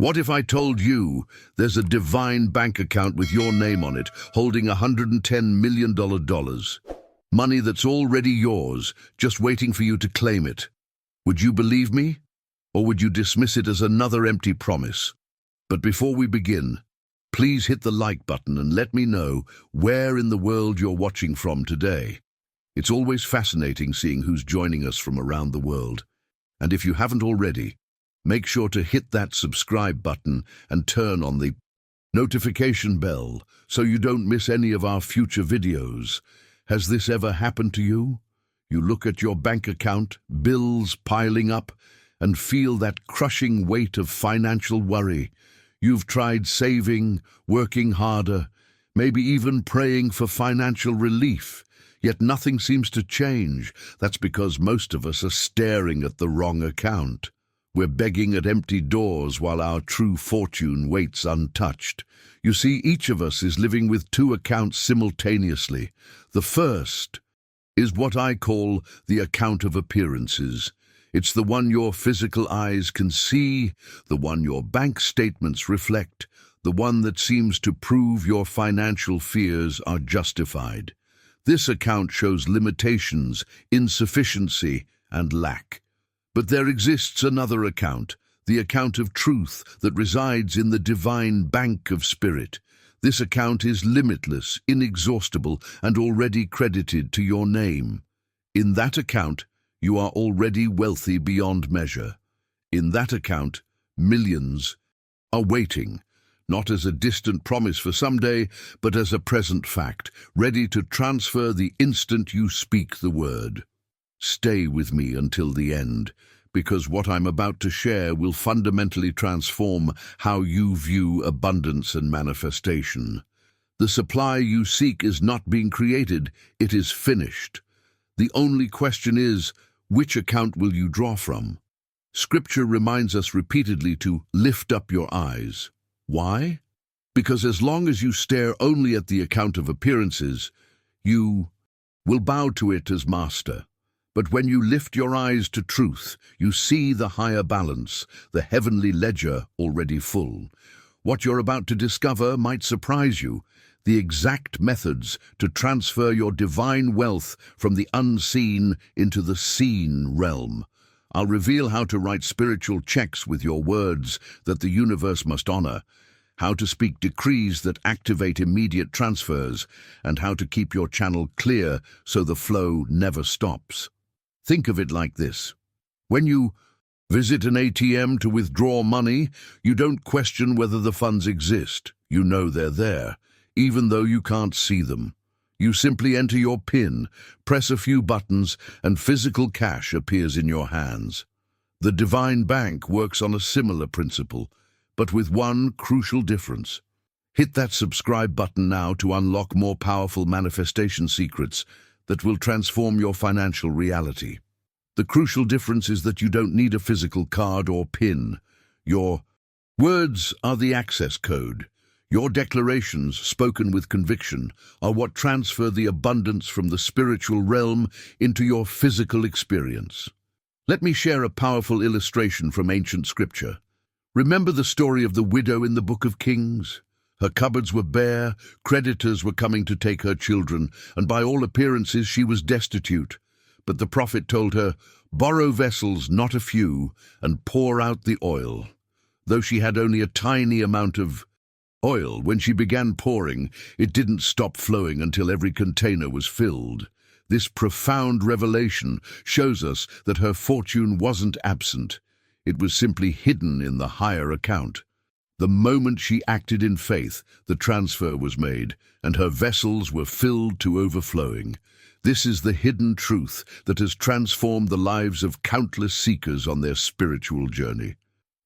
What if I told you there's a divine bank account with your name on it, holding $110 million dollars? Money that's already yours, just waiting for you to claim it. Would you believe me? Or would you dismiss it as another empty promise? But before we begin, please hit the like button and let me know where in the world you're watching from today. It's always fascinating seeing who's joining us from around the world. And if you haven't already, make sure to hit that subscribe button and turn on the notification bell so you don't miss any of our future videos. Has this ever happened to you? You look at your bank account, bills piling up, and feel that crushing weight of financial worry. You've tried saving, working harder, maybe even praying for financial relief, yet nothing seems to change. That's because most of us are staring at the wrong account. We're begging at empty doors while our true fortune waits untouched. You see, each of us is living with two accounts simultaneously. The first is what I call the account of appearances. It's the one your physical eyes can see, the one your bank statements reflect, the one that seems to prove your financial fears are justified. This account shows limitations, insufficiency, and lack. But there exists another account, the account of truth that resides in the divine bank of spirit. This account is limitless, inexhaustible, and already credited to your name. In that account, you are already wealthy beyond measure. In that account, millions are waiting, not as a distant promise for someday, but as a present fact, ready to transfer the instant you speak the word. Stay with me until the end, because what I'm about to share will fundamentally transform how you view abundance and manifestation. The supply you seek is not being created, it is finished. The only question is, which account will you draw from? Scripture reminds us repeatedly to lift up your eyes. Why? Because as long as you stare only at the account of appearances, you will bow to it as master. But when you lift your eyes to truth, you see the higher balance, the heavenly ledger already full. What you're about to discover might surprise you, the exact methods to transfer your divine wealth from the unseen into the seen realm. I'll reveal how to write spiritual checks with your words that the universe must honor, how to speak decrees that activate immediate transfers, and how to keep your channel clear so the flow never stops. Think of it like this. When you visit an ATM to withdraw money, you don't question whether the funds exist. You know they're there, even though you can't see them. You simply enter your PIN, press a few buttons, and physical cash appears in your hands. The divine bank works on a similar principle, but with one crucial difference. Hit that subscribe button now to unlock more powerful manifestation secrets that will transform your financial reality. The crucial difference is that you don't need a physical card or PIN. Your words are the access code. Your declarations, spoken with conviction, are what transfer the abundance from the spiritual realm into your physical experience. Let me share a powerful illustration from ancient scripture. Remember the story of the widow in the Book of Kings? Her cupboards were bare, creditors were coming to take her children, and by all appearances she was destitute. But the prophet told her, "Borrow vessels, not a few, and pour out the oil." Though she had only a tiny amount of oil, when she began pouring, it didn't stop flowing until every container was filled. This profound revelation shows us that her fortune wasn't absent. It was simply hidden in the higher account. The moment she acted in faith, the transfer was made, and her vessels were filled to overflowing. This is the hidden truth that has transformed the lives of countless seekers on their spiritual journey.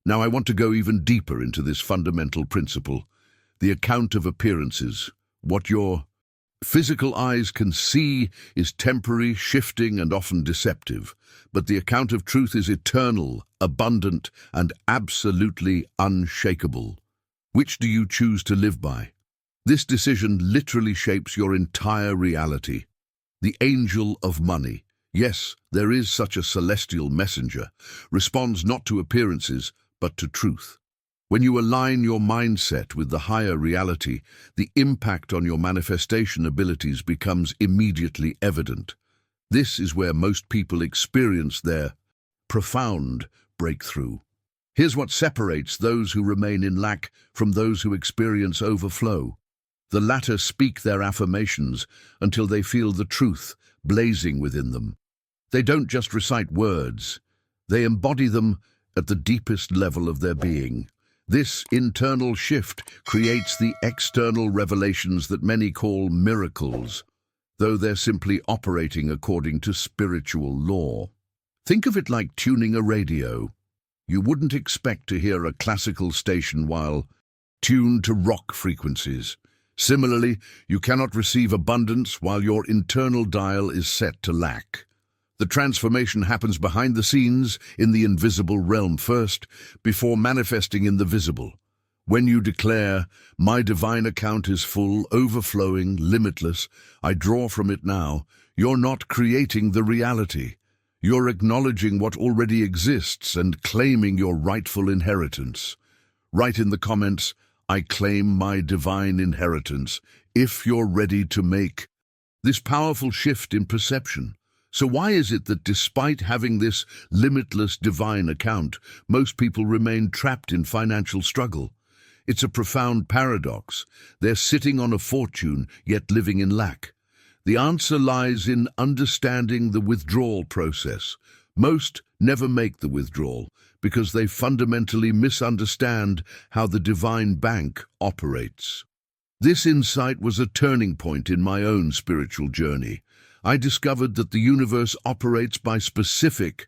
Now I want to go even deeper into this fundamental principle, the account of appearances. What your physical eyes can see is temporary, shifting, and often deceptive, but the account of truth is eternal, abundant, and absolutely unshakable. Which do you choose to live by? This decision literally shapes your entire reality. The angel of money, yes, there is such a celestial messenger, responds not to appearances, but to truth. When you align your mindset with the higher reality, the impact on your manifestation abilities becomes immediately evident. This is where most people experience their profound breakthrough. Here's what separates those who remain in lack from those who experience overflow. The latter speak their affirmations until they feel the truth blazing within them. They don't just recite words, they embody them at the deepest level of their being. This internal shift creates the external revelations that many call miracles, though they're simply operating according to spiritual law. Think of it like tuning a radio. You wouldn't expect to hear a classical station while tuned to rock frequencies. Similarly, you cannot receive abundance while your internal dial is set to lack. The transformation happens behind the scenes in the invisible realm first, before manifesting in the visible. When you declare, "My divine account is full, overflowing, limitless, I draw from it now," you're not creating the reality. You're acknowledging what already exists and claiming your rightful inheritance. Write in the comments, "I claim my divine inheritance," if you're ready to make this powerful shift in perception. So why is it that despite having this limitless divine account, most people remain trapped in financial struggle? It's a profound paradox. They're sitting on a fortune, yet living in lack. The answer lies in understanding the withdrawal process. Most never make the withdrawal because they fundamentally misunderstand how the divine bank operates. This insight was a turning point in my own spiritual journey. I discovered that the universe operates by specific,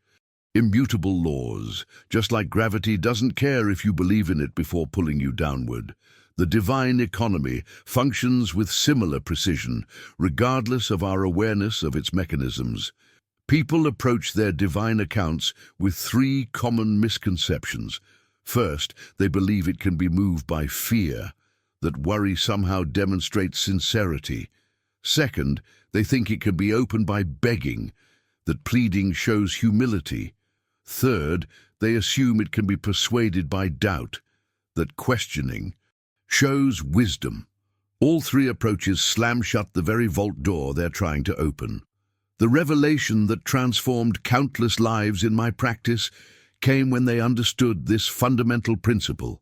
immutable laws. Just like gravity doesn't care if you believe in it before pulling you downward. The divine economy functions with similar precision, regardless of our awareness of its mechanisms. People approach their divine accounts with three common misconceptions. First, they believe it can be moved by fear, that worry somehow demonstrates sincerity. Second, they think it can be opened by begging, that pleading shows humility. Third, they assume it can be persuaded by doubt, that questioning shows wisdom. All three approaches slam shut the very vault door they're trying to open. The revelation that transformed countless lives in my practice came when they understood this fundamental principle.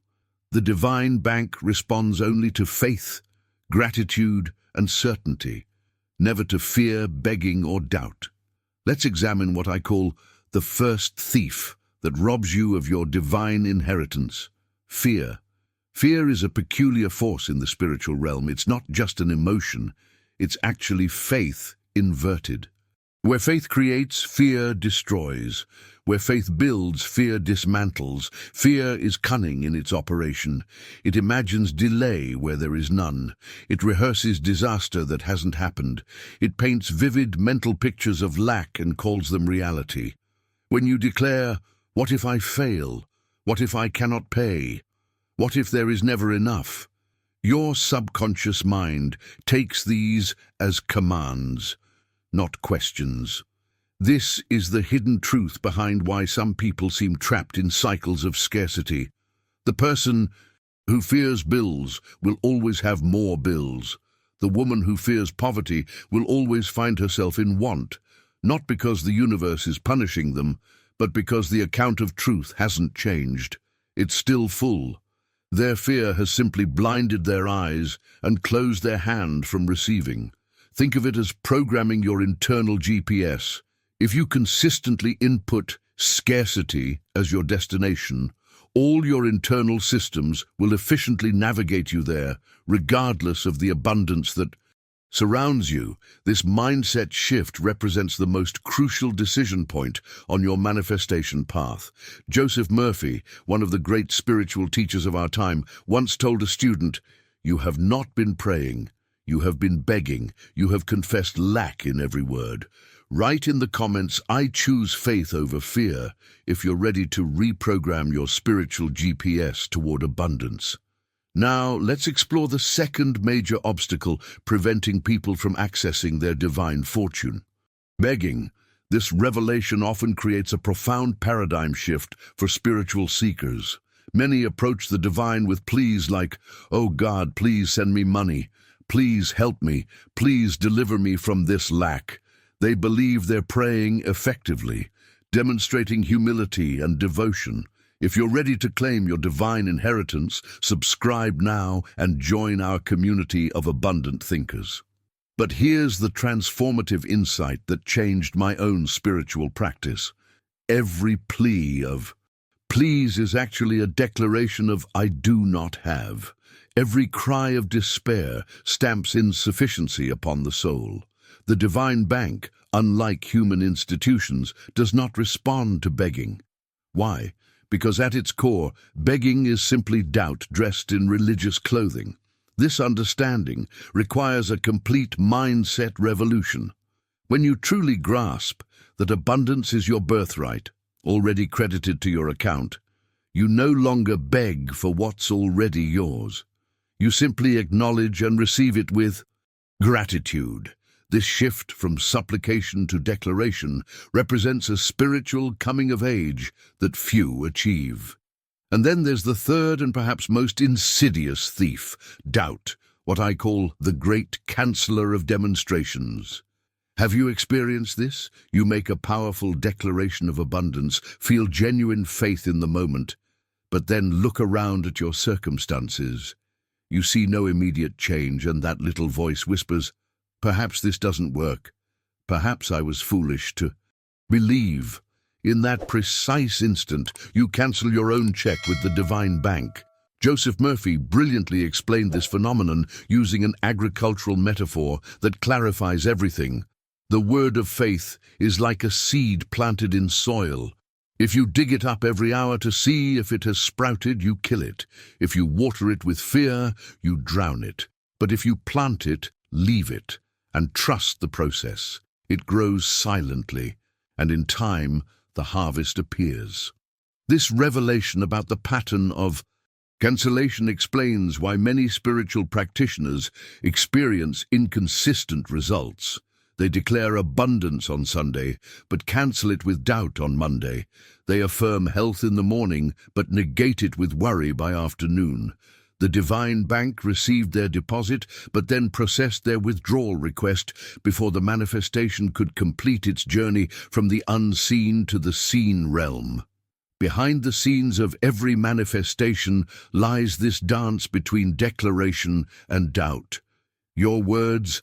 The divine bank responds only to faith, gratitude, and certainty, never to fear, begging, or doubt. Let's examine what I call the first thief that robs you of your divine inheritance: fear. Fear is a peculiar force in the spiritual realm. It's not just an emotion, it's actually faith inverted. Where faith creates, fear destroys. Where faith builds, fear dismantles. Fear is cunning in its operation. It imagines delay where there is none. It rehearses disaster that hasn't happened. It paints vivid mental pictures of lack and calls them reality. When you declare, "What if I fail? What if I cannot pay? What if there is never enough?" your subconscious mind takes these as commands, not questions. This is the hidden truth behind why some people seem trapped in cycles of scarcity. The person who fears bills will always have more bills. The woman who fears poverty will always find herself in want, not because the universe is punishing them, but because the account of truth hasn't changed. It's still full. Their fear has simply blinded their eyes and closed their hand from receiving. Think of it as programming your internal GPS. If you consistently input scarcity as your destination, all your internal systems will efficiently navigate you there, regardless of the abundance that surrounds you. This mindset shift represents the most crucial decision point on your manifestation path. Joseph Murphy, one of the great spiritual teachers of our time, once told a student, "You have not been praying. You have been begging. You have confessed lack in every word." Write in the comments, "I choose faith over fear," if you're ready to reprogram your spiritual GPS toward abundance. Now, let's explore the second major obstacle preventing people from accessing their divine fortune: begging. This revelation often creates a profound paradigm shift for spiritual seekers. Many approach the divine with pleas like, "Oh God, please send me money. Please help me. Please deliver me from this lack." They believe they're praying effectively, demonstrating humility and devotion. If you're ready to claim your divine inheritance, subscribe now and join our community of abundant thinkers. But here's the transformative insight that changed my own spiritual practice. Every plea of please is actually a declaration of I do not have. Every cry of despair stamps insufficiency upon the soul. The divine bank, unlike human institutions, does not respond to begging. Why? Because at its core, begging is simply doubt dressed in religious clothing. This understanding requires a complete mindset revolution. When you truly grasp that abundance is your birthright, already credited to your account, you no longer beg for what's already yours. You simply acknowledge and receive it with gratitude. This shift from supplication to declaration represents a spiritual coming of age that few achieve. And then there's the third and perhaps most insidious thief, doubt, what I call the great canceller of demonstrations. Have you experienced this? You make a powerful declaration of abundance, feel genuine faith in the moment, but then look around at your circumstances. You see no immediate change, and that little voice whispers, "Perhaps this doesn't work. Perhaps I was foolish to believe." In that precise instant, you cancel your own check with the divine bank. Joseph Murphy brilliantly explained this phenomenon using an agricultural metaphor that clarifies everything. The word of faith is like a seed planted in soil. If you dig it up every hour to see if it has sprouted, you kill it. If you water it with fear, you drown it. But if you plant it, leave it, and trust the process, it grows silently, and in time, the harvest appears. This revelation about the pattern of cancellation explains why many spiritual practitioners experience inconsistent results. They declare abundance on Sunday, but cancel it with doubt on Monday. They affirm health in the morning, but negate it with worry by afternoon. The divine bank received their deposit, but then processed their withdrawal request before the manifestation could complete its journey from the unseen to the seen realm. Behind the scenes of every manifestation lies this dance between declaration and doubt. Your words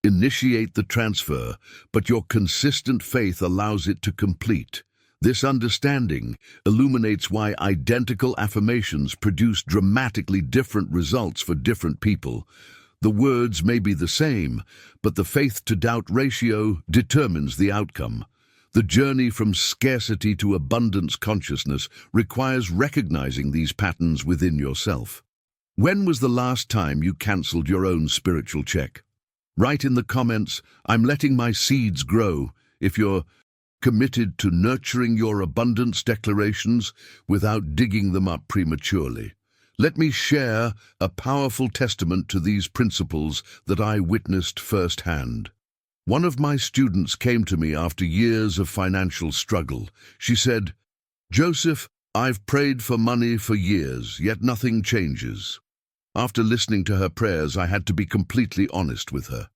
initiate the transfer, but your consistent faith allows it to complete. This understanding illuminates why identical affirmations produce dramatically different results for different people. The words may be the same, but the faith-to-doubt ratio determines the outcome. The journey from scarcity to abundance consciousness requires recognizing these patterns within yourself. When was the last time you cancelled your own spiritual check? Write in the comments, "I'm letting my seeds grow," if you're committed to nurturing your abundance declarations without digging them up prematurely. Let me share a powerful testament to these principles that I witnessed firsthand. One of my students came to me after years of financial struggle. She said, "Joseph, I've prayed for money for years, yet nothing changes." After listening to her prayers, I had to be completely honest with her.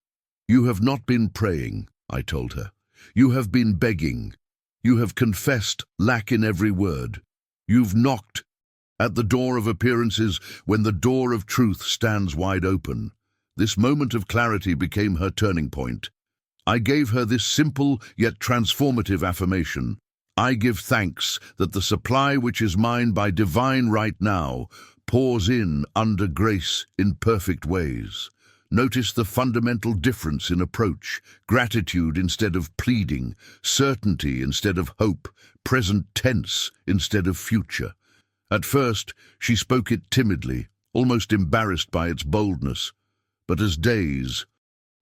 "You have not been praying," I told her. "You have been begging. You have confessed lack in every word. You've knocked at the door of appearances when the door of truth stands wide open." This moment of clarity became her turning point. I gave her this simple yet transformative affirmation. "I give thanks that the supply which is mine by divine right now pours in under grace in perfect ways." Notice the fundamental difference in approach: gratitude instead of pleading, certainty instead of hope, present tense instead of future. At first, she spoke it timidly, almost embarrassed by its boldness. But as days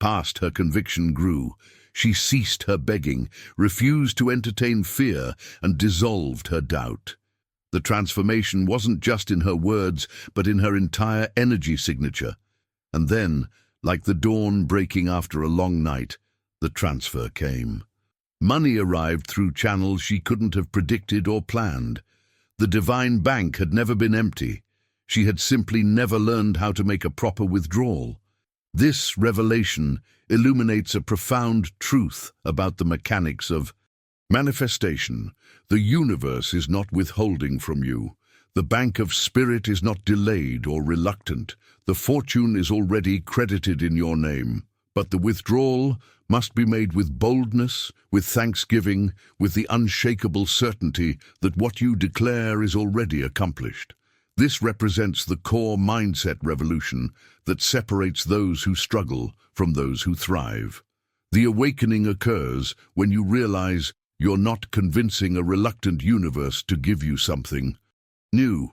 passed, her conviction grew. She ceased her begging, refused to entertain fear, and dissolved her doubt. The transformation wasn't just in her words, but in her entire energy signature. And then, like the dawn breaking after a long night, the transfer came. Money arrived through channels she couldn't have predicted or planned. The divine bank had never been empty. She had simply never learned how to make a proper withdrawal. This revelation illuminates a profound truth about the mechanics of manifestation. The universe is not withholding from you. The bank of spirit is not delayed or reluctant. The fortune is already credited in your name. But the withdrawal must be made with boldness, with thanksgiving, with the unshakable certainty that what you declare is already accomplished. This represents the core mindset revolution that separates those who struggle from those who thrive. The awakening occurs when you realize you're not convincing a reluctant universe to give you something new.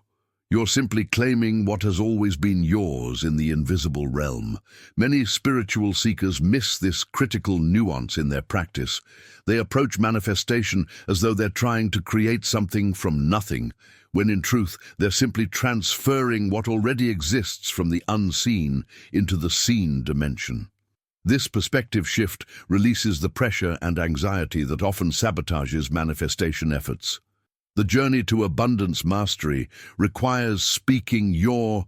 You're simply claiming what has always been yours in the invisible realm. Many spiritual seekers miss this critical nuance in their practice. They approach manifestation as though they're trying to create something from nothing, when in truth they're simply transferring what already exists from the unseen into the seen dimension. This perspective shift releases the pressure and anxiety that often sabotages manifestation efforts. The journey to abundance mastery requires speaking your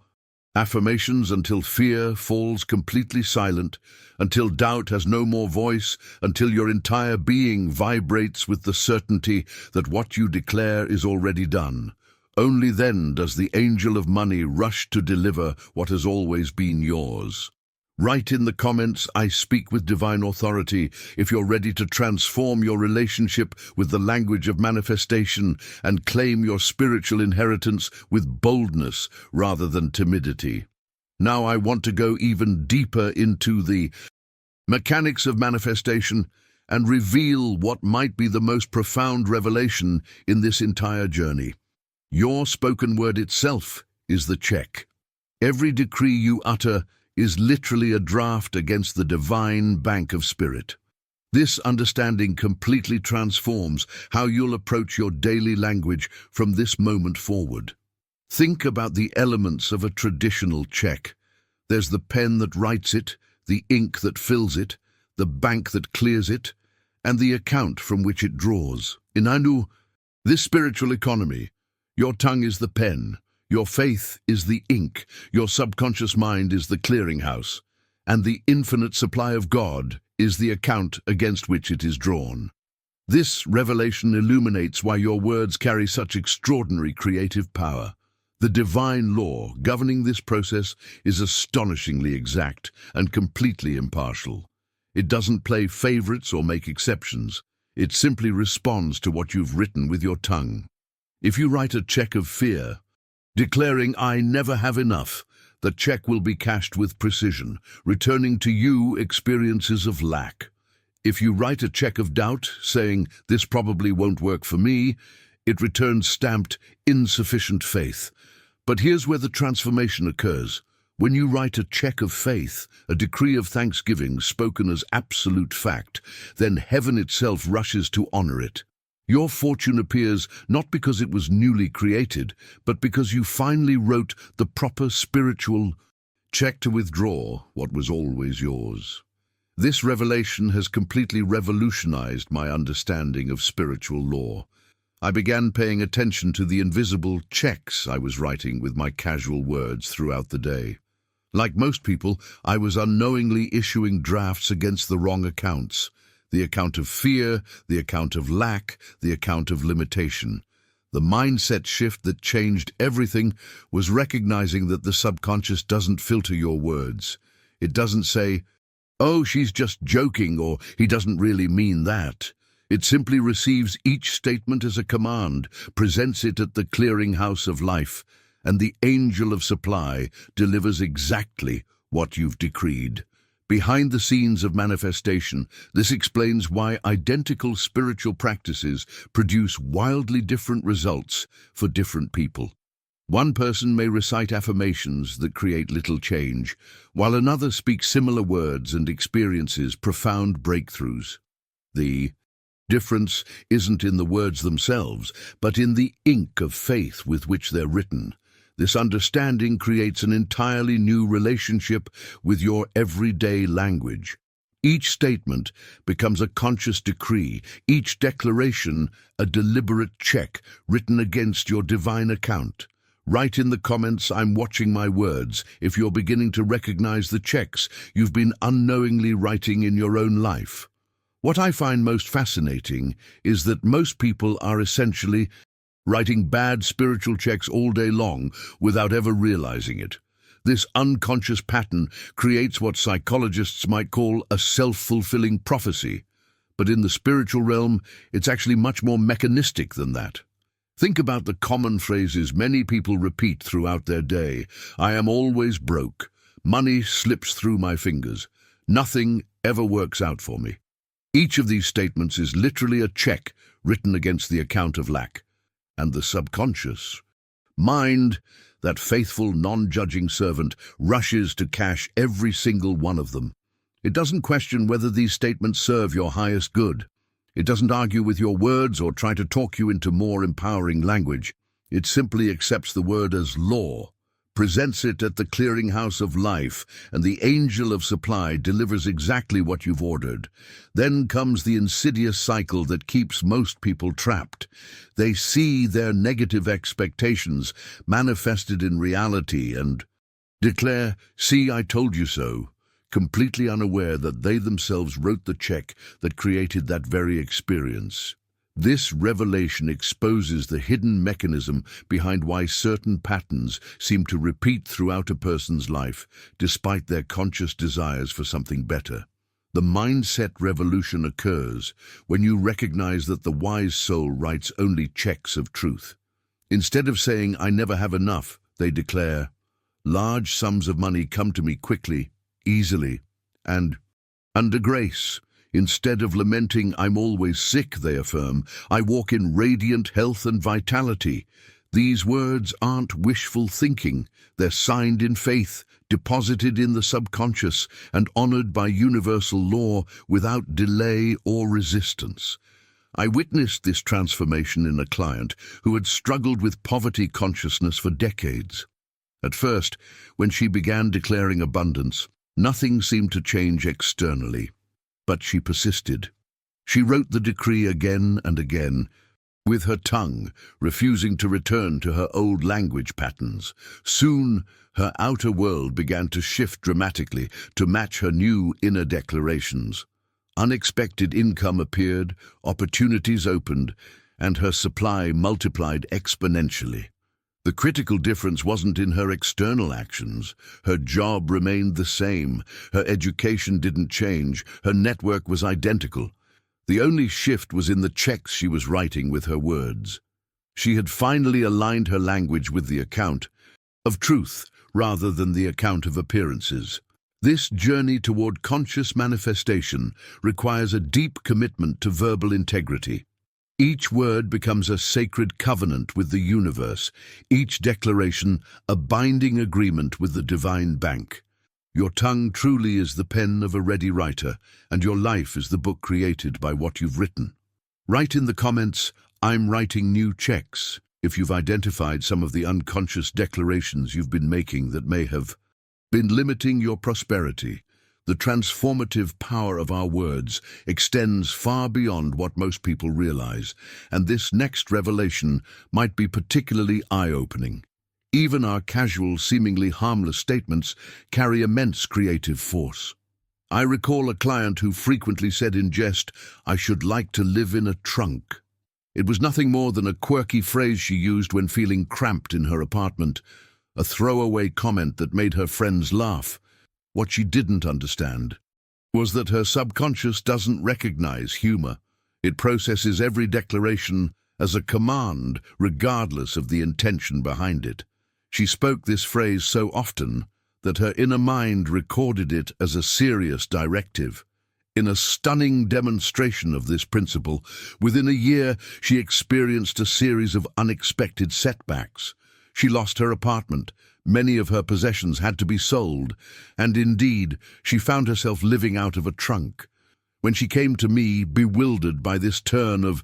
affirmations until fear falls completely silent, until doubt has no more voice, until your entire being vibrates with the certainty that what you declare is already done. Only then does the angel of money rush to deliver what has always been yours. Write in the comments, "I speak with divine authority," if you're ready to transform your relationship with the language of manifestation and claim your spiritual inheritance with boldness rather than timidity. Now I want to go even deeper into the mechanics of manifestation and reveal what might be the most profound revelation in this entire journey. Your spoken word itself is the check. Every decree you utter is literally a draft against the divine bank of spirit. This understanding completely transforms how you'll approach your daily language from this moment forward. Think about the elements of a traditional check. There's the pen that writes it, the ink that fills it, the bank that clears it, and the account from which it draws. In Anu, this spiritual economy, your tongue is the pen, your faith is the ink, your subconscious mind is the clearinghouse, and the infinite supply of God is the account against which it is drawn. This revelation illuminates why your words carry such extraordinary creative power. The divine law governing this process is astonishingly exact and completely impartial. It doesn't play favorites or make exceptions. It simply responds to what you've written with your tongue. If you write a check of fear, declaring "I never have enough," the check will be cashed with precision, returning to you experiences of lack. If you write a check of doubt, saying "this probably won't work for me," it returns stamped "insufficient faith." But here's where the transformation occurs. When you write a check of faith, a decree of thanksgiving spoken as absolute fact, then heaven itself rushes to honor it. Your fortune appears not because it was newly created, but because you finally wrote the proper spiritual check to withdraw what was always yours. This revelation has completely revolutionized my understanding of spiritual law. I began paying attention to the invisible checks I was writing with my casual words throughout the day. Like most people, I was unknowingly issuing drafts against the wrong accounts. The account of fear, the account of lack, the account of limitation. The mindset shift that changed everything was recognizing that the subconscious doesn't filter your words. It doesn't say, "Oh, she's just joking," or "he doesn't really mean that." It simply receives each statement as a command, presents it at the clearinghouse of life, and the angel of supply delivers exactly what you've decreed. Behind the scenes of manifestation, this explains why identical spiritual practices produce wildly different results for different people. One person may recite affirmations that create little change, while another speaks similar words and experiences profound breakthroughs. The difference isn't in the words themselves, but in the ink of faith with which they're written. This understanding creates an entirely new relationship with your everyday language. Each statement becomes a conscious decree, each declaration a deliberate check written against your divine account. Write in the comments, "I'm watching my words," if you're beginning to recognize the checks you've been unknowingly writing in your own life. What I find most fascinating is that most people are essentially writing bad spiritual checks all day long without ever realizing it. This unconscious pattern creates what psychologists might call a self-fulfilling prophecy. But in the spiritual realm, it's actually much more mechanistic than that. Think about the common phrases many people repeat throughout their day. "I am always broke. Money slips through my fingers. Nothing ever works out for me." Each of these statements is literally a check written against the account of lack. And the subconscious mind, that faithful, non-judging servant, rushes to cash every single one of them. It doesn't question whether these statements serve your highest good. It doesn't argue with your words or try to talk you into more empowering language. It simply accepts the word as law, presents it at the clearinghouse of life, and the angel of supply delivers exactly what you've ordered. Then comes the insidious cycle that keeps most people trapped. They see their negative expectations manifested in reality and declare, "See, I told you so," completely unaware that they themselves wrote the check that created that very experience. This revelation exposes the hidden mechanism behind why certain patterns seem to repeat throughout a person's life, despite their conscious desires for something better. The mindset revolution occurs when you recognize that the wise soul writes only checks of truth. Instead of saying, "I never have enough," they declare, "Large sums of money come to me quickly, easily, and under grace." Instead of lamenting, "I'm always sick," they affirm, "I walk in radiant health and vitality." These words aren't wishful thinking. They're signed in faith, deposited in the subconscious, and honored by universal law without delay or resistance. I witnessed this transformation in a client who had struggled with poverty consciousness for decades. At first, when she began declaring abundance, nothing seemed to change externally. But she persisted. She wrote the decree again and again, with her tongue, refusing to return to her old language patterns. Soon, her outer world began to shift dramatically to match her new inner declarations. Unexpected income appeared, opportunities opened, and her supply multiplied exponentially. The critical difference wasn't in her external actions. Her job remained the same. Her education didn't change. Her network was identical. The only shift was in the checks she was writing with her words. She had finally aligned her language with the account of truth rather than the account of appearances. This journey toward conscious manifestation requires a deep commitment to verbal integrity. Each word becomes a sacred covenant with the universe, each declaration a binding agreement with the divine bank. Your tongue truly is the pen of a ready writer, and your life is the book created by what you've written. Write in the comments, "I'm writing new checks," if you've identified some of the unconscious declarations you've been making that may have been limiting your prosperity. The transformative power of our words extends far beyond what most people realize, and this next revelation might be particularly eye-opening. Even our casual, seemingly harmless statements carry immense creative force. I recall a client who frequently said in jest, "I should like to live in a trunk." It was nothing more than a quirky phrase she used when feeling cramped in her apartment, a throwaway comment that made her friends laugh. What she didn't understand was that her subconscious doesn't recognize humor. It processes every declaration as a command, regardless of the intention behind it. She spoke this phrase so often that her inner mind recorded it as a serious directive. In a stunning demonstration of this principle, within a year she experienced a series of unexpected setbacks. She lost her apartment. Many of her possessions had to be sold, and indeed, she found herself living out of a trunk. When she came to me, bewildered by this turn of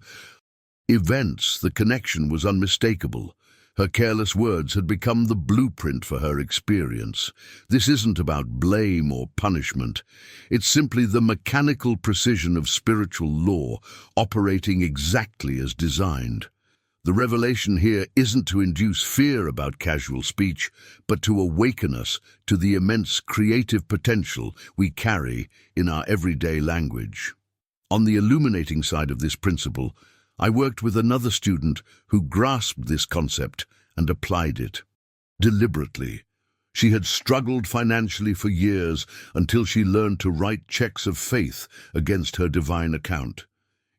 events, the connection was unmistakable. Her careless words had become the blueprint for her experience. This isn't about blame or punishment. It's simply the mechanical precision of spiritual law operating exactly as designed. The revelation here isn't to induce fear about casual speech, but to awaken us to the immense creative potential we carry in our everyday language. On the illuminating side of this principle, I worked with another student who grasped this concept and applied it. Deliberately, she had struggled financially for years until she learned to write checks of faith against her divine account.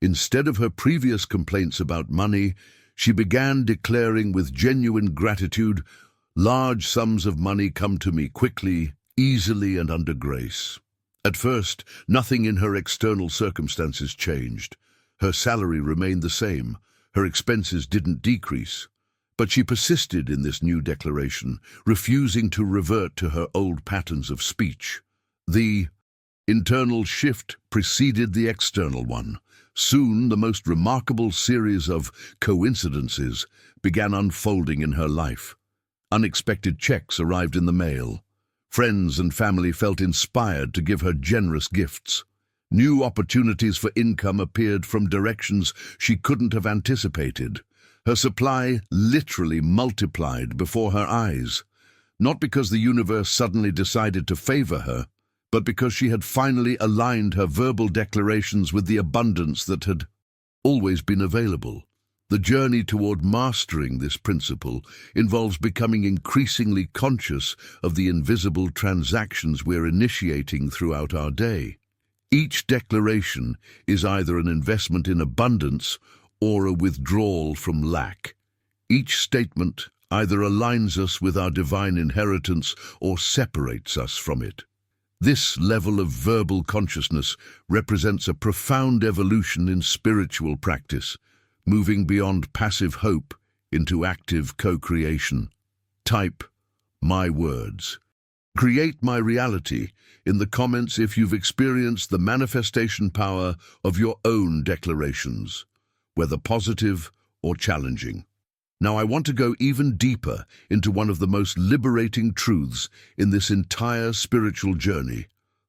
Instead of her previous complaints about money, she began declaring with genuine gratitude, "Large sums of money come to me quickly, easily, and under grace." At first, nothing in her external circumstances changed. Her salary remained the same, her expenses didn't decrease. But she persisted in this new declaration, refusing to revert to her old patterns of speech. The internal shift preceded the external one. Soon, the most remarkable series of coincidences began unfolding in her life. Unexpected checks arrived in the mail. Friends and family felt inspired to give her generous gifts. New opportunities for income appeared from directions she couldn't have anticipated. Her supply literally multiplied before her eyes, not because the universe suddenly decided to favor her, but because she had finally aligned her verbal declarations with the abundance that had always been available. The journey toward mastering this principle involves becoming increasingly conscious of the invisible transactions we're initiating throughout our day. Each declaration is either an investment in abundance or a withdrawal from lack. Each statement either aligns us with our divine inheritance or separates us from it. This level of verbal consciousness represents a profound evolution in spiritual practice, moving beyond passive hope into active co-creation. Type "my words." Create my reality in the comments if you've experienced the manifestation power of your own declarations, whether positive or challenging. Now I want to go even deeper into one of the most liberating truths in this entire spiritual journey,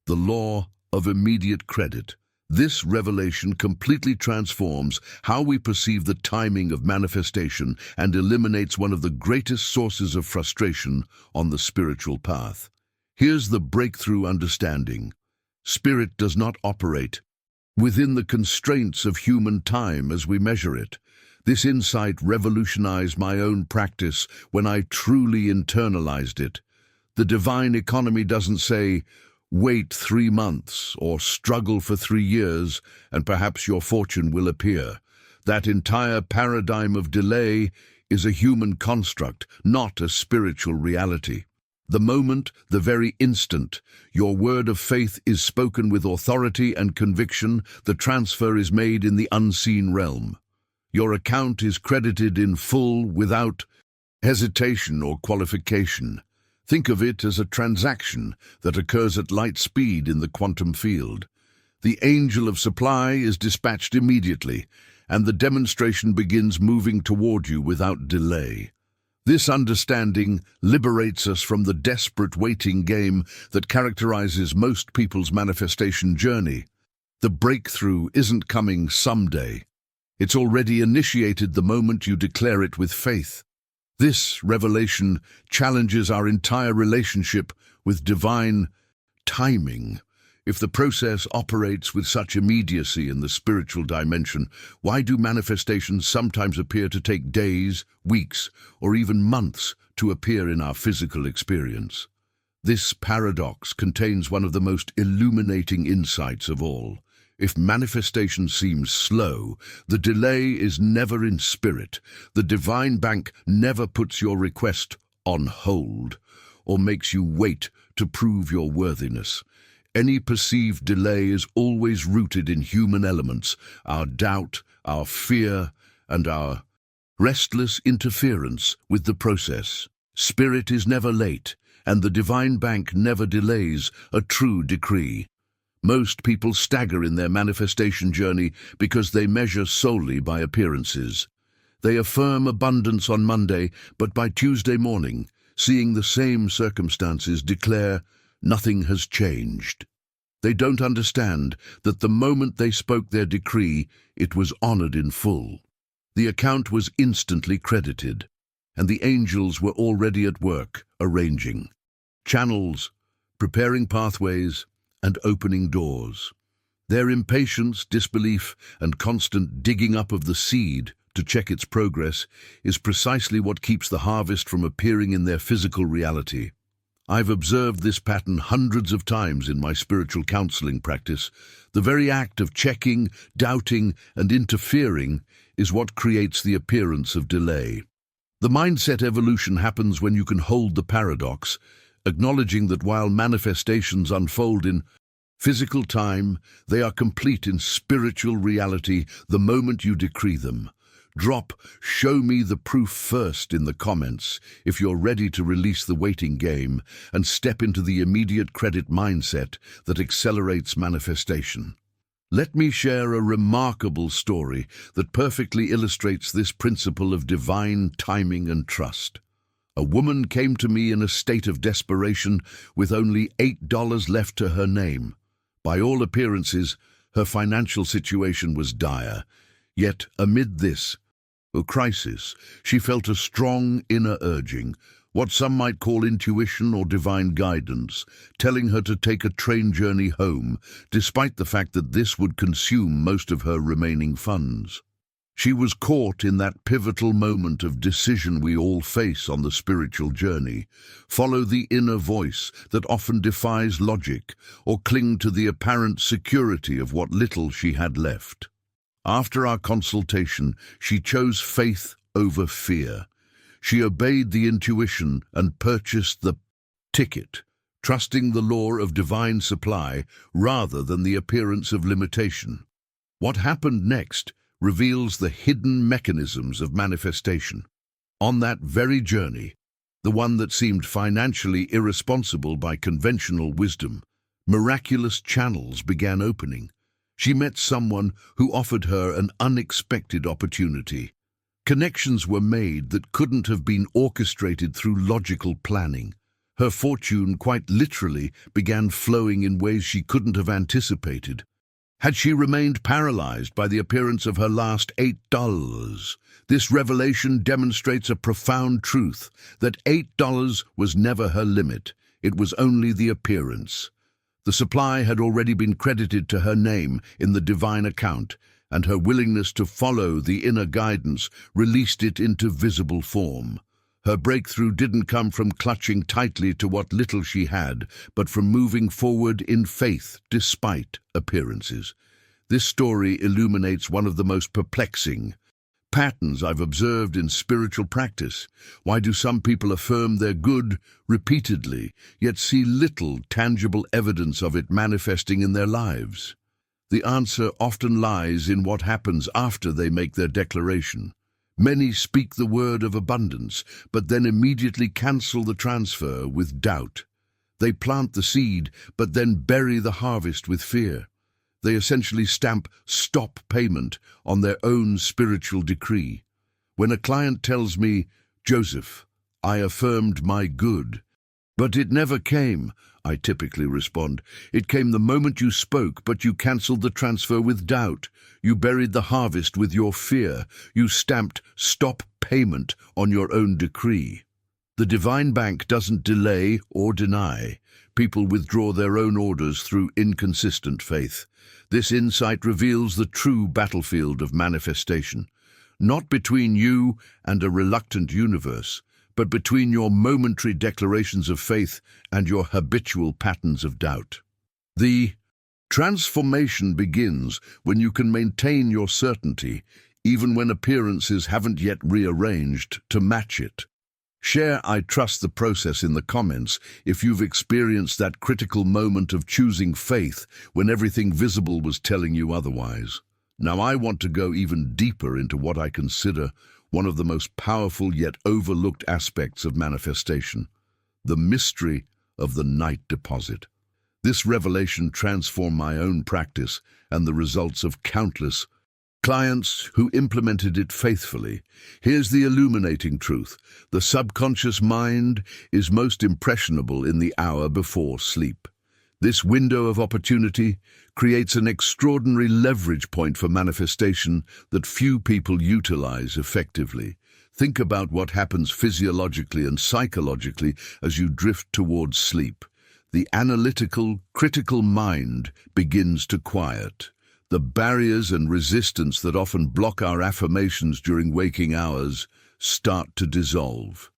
the law of immediate credit. This revelation completely transforms how we perceive the timing of manifestation and eliminates one of the greatest sources of frustration on the spiritual path. Here's the breakthrough understanding. Spirit does not operate within the constraints of human time as we measure it. This insight revolutionized my own practice when I truly internalized it. The divine economy doesn't say, "Wait 3 months" or "Struggle for 3 years, and perhaps your fortune will appear." That entire paradigm of delay is a human construct, not a spiritual reality. The moment, the very instant, your word of faith is spoken with authority and conviction, the transfer is made in the unseen realm. Your account is credited in full without hesitation or qualification. Think of it as a transaction that occurs at light speed in the quantum field. The angel of supply is dispatched immediately, and the demonstration begins moving toward you without delay. This understanding liberates us from the desperate waiting game that characterizes most people's manifestation journey. The breakthrough isn't coming someday. It's already initiated the moment you declare it with faith. This revelation challenges our entire relationship with divine timing. If the process operates with such immediacy in the spiritual dimension, why do manifestations sometimes appear to take days, weeks, or even months to appear in our physical experience? This paradox contains one of the most illuminating insights of all. If manifestation seems slow, the delay is never in spirit. The divine bank never puts your request on hold or makes you wait to prove your worthiness. Any perceived delay is always rooted in human elements, our doubt, our fear, and our restless interference with the process. Spirit is never late, and the divine bank never delays a true decree. Most people stagger in their manifestation journey because they measure solely by appearances. They affirm abundance on Monday, but by Tuesday morning, seeing the same circumstances, declare nothing has changed. They don't understand that the moment they spoke their decree, it was honored in full. The account was instantly credited, and the angels were already at work, arranging channels, preparing pathways, and opening doors. Their impatience, disbelief, and constant digging up of the seed to check its progress is precisely what keeps the harvest from appearing in their physical reality. I've observed this pattern hundreds of times in my spiritual counseling practice. The very act of checking, doubting, and interfering is what creates the appearance of delay. The mindset evolution happens when you can hold the paradox, acknowledging that while manifestations unfold in physical time, they are complete in spiritual reality the moment you decree them. Drop "Show me the proof" first in the comments if you're ready to release the waiting game and step into the immediate credit mindset that accelerates manifestation. Let me share a remarkable story that perfectly illustrates this principle of divine timing and trust. A woman came to me in a state of desperation with only $8 left to her name. By all appearances, her financial situation was dire. Yet, amid this crisis, she felt a strong inner urging, what some might call intuition or divine guidance, telling her to take a train journey home, despite the fact that this would consume most of her remaining funds. She was caught in that pivotal moment of decision we all face on the spiritual journey: follow the inner voice that often defies logic, or cling to the apparent security of what little she had left. After our consultation, she chose faith over fear. She obeyed the intuition and purchased the ticket, trusting the law of divine supply rather than the appearance of limitation. What happened next reveals the hidden mechanisms of manifestation. On that very journey, the one that seemed financially irresponsible by conventional wisdom, miraculous channels began opening. She met someone who offered her an unexpected opportunity. Connections were made that couldn't have been orchestrated through logical planning. Her fortune quite literally began flowing in ways she couldn't have anticipated. Had she remained paralyzed by the appearance of her last $8, this revelation demonstrates a profound truth, that $8 was never her limit. It was only the appearance. The supply had already been credited to her name in the divine account, and her willingness to follow the inner guidance released it into visible form. Her breakthrough didn't come from clutching tightly to what little she had, but from moving forward in faith despite appearances. This story illuminates one of the most perplexing patterns I've observed in spiritual practice. Why do some people affirm they're good repeatedly, yet see little tangible evidence of it manifesting in their lives? The answer often lies in what happens after they make their declaration. Many speak the word of abundance, but then immediately cancel the transfer with doubt. They plant the seed, but then bury the harvest with fear. They essentially stamp "stop payment" on their own spiritual decree. When a client tells me, "Joseph, I affirmed my good, but it never came," I typically respond, "It came the moment you spoke, but you cancelled the transfer with doubt. You buried the harvest with your fear. You stamped 'stop payment' on your own decree." The divine bank doesn't delay or deny. People withdraw their own orders through inconsistent faith. This insight reveals the true battlefield of manifestation, not between you and a reluctant universe, but between your momentary declarations of faith and your habitual patterns of doubt. The transformation begins when you can maintain your certainty, even when appearances haven't yet rearranged to match it. Share "I trust the process" in the comments if you've experienced that critical moment of choosing faith when everything visible was telling you otherwise. Now I want to go even deeper into what I consider one of the most powerful yet overlooked aspects of manifestation: the mystery of the night deposit. This revelation transformed my own practice and the results of countless Clients who implemented it faithfully. Here's the illuminating truth. The subconscious mind is most impressionable in the hour before sleep. This window of opportunity creates an extraordinary leverage point for manifestation that few people utilize effectively. Think about what happens physiologically and psychologically as you drift towards sleep. The analytical, critical mind begins to quiet. The barriers and resistance that often block our affirmations during waking hours start to dissolve.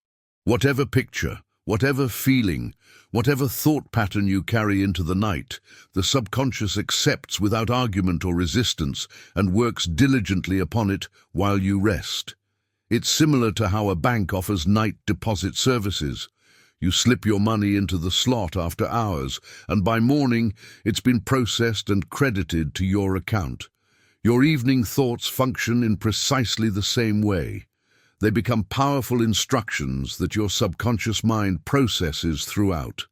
Whatever picture, whatever feeling, whatever thought pattern you carry into the night, the subconscious accepts without argument or resistance and works diligently upon it while you rest. It's similar to how a bank offers night deposit services. You slip your money into the slot after hours, and by morning it's been processed and credited to your account. Your evening thoughts function in precisely the same way. They become powerful instructions that your subconscious mind processes throughout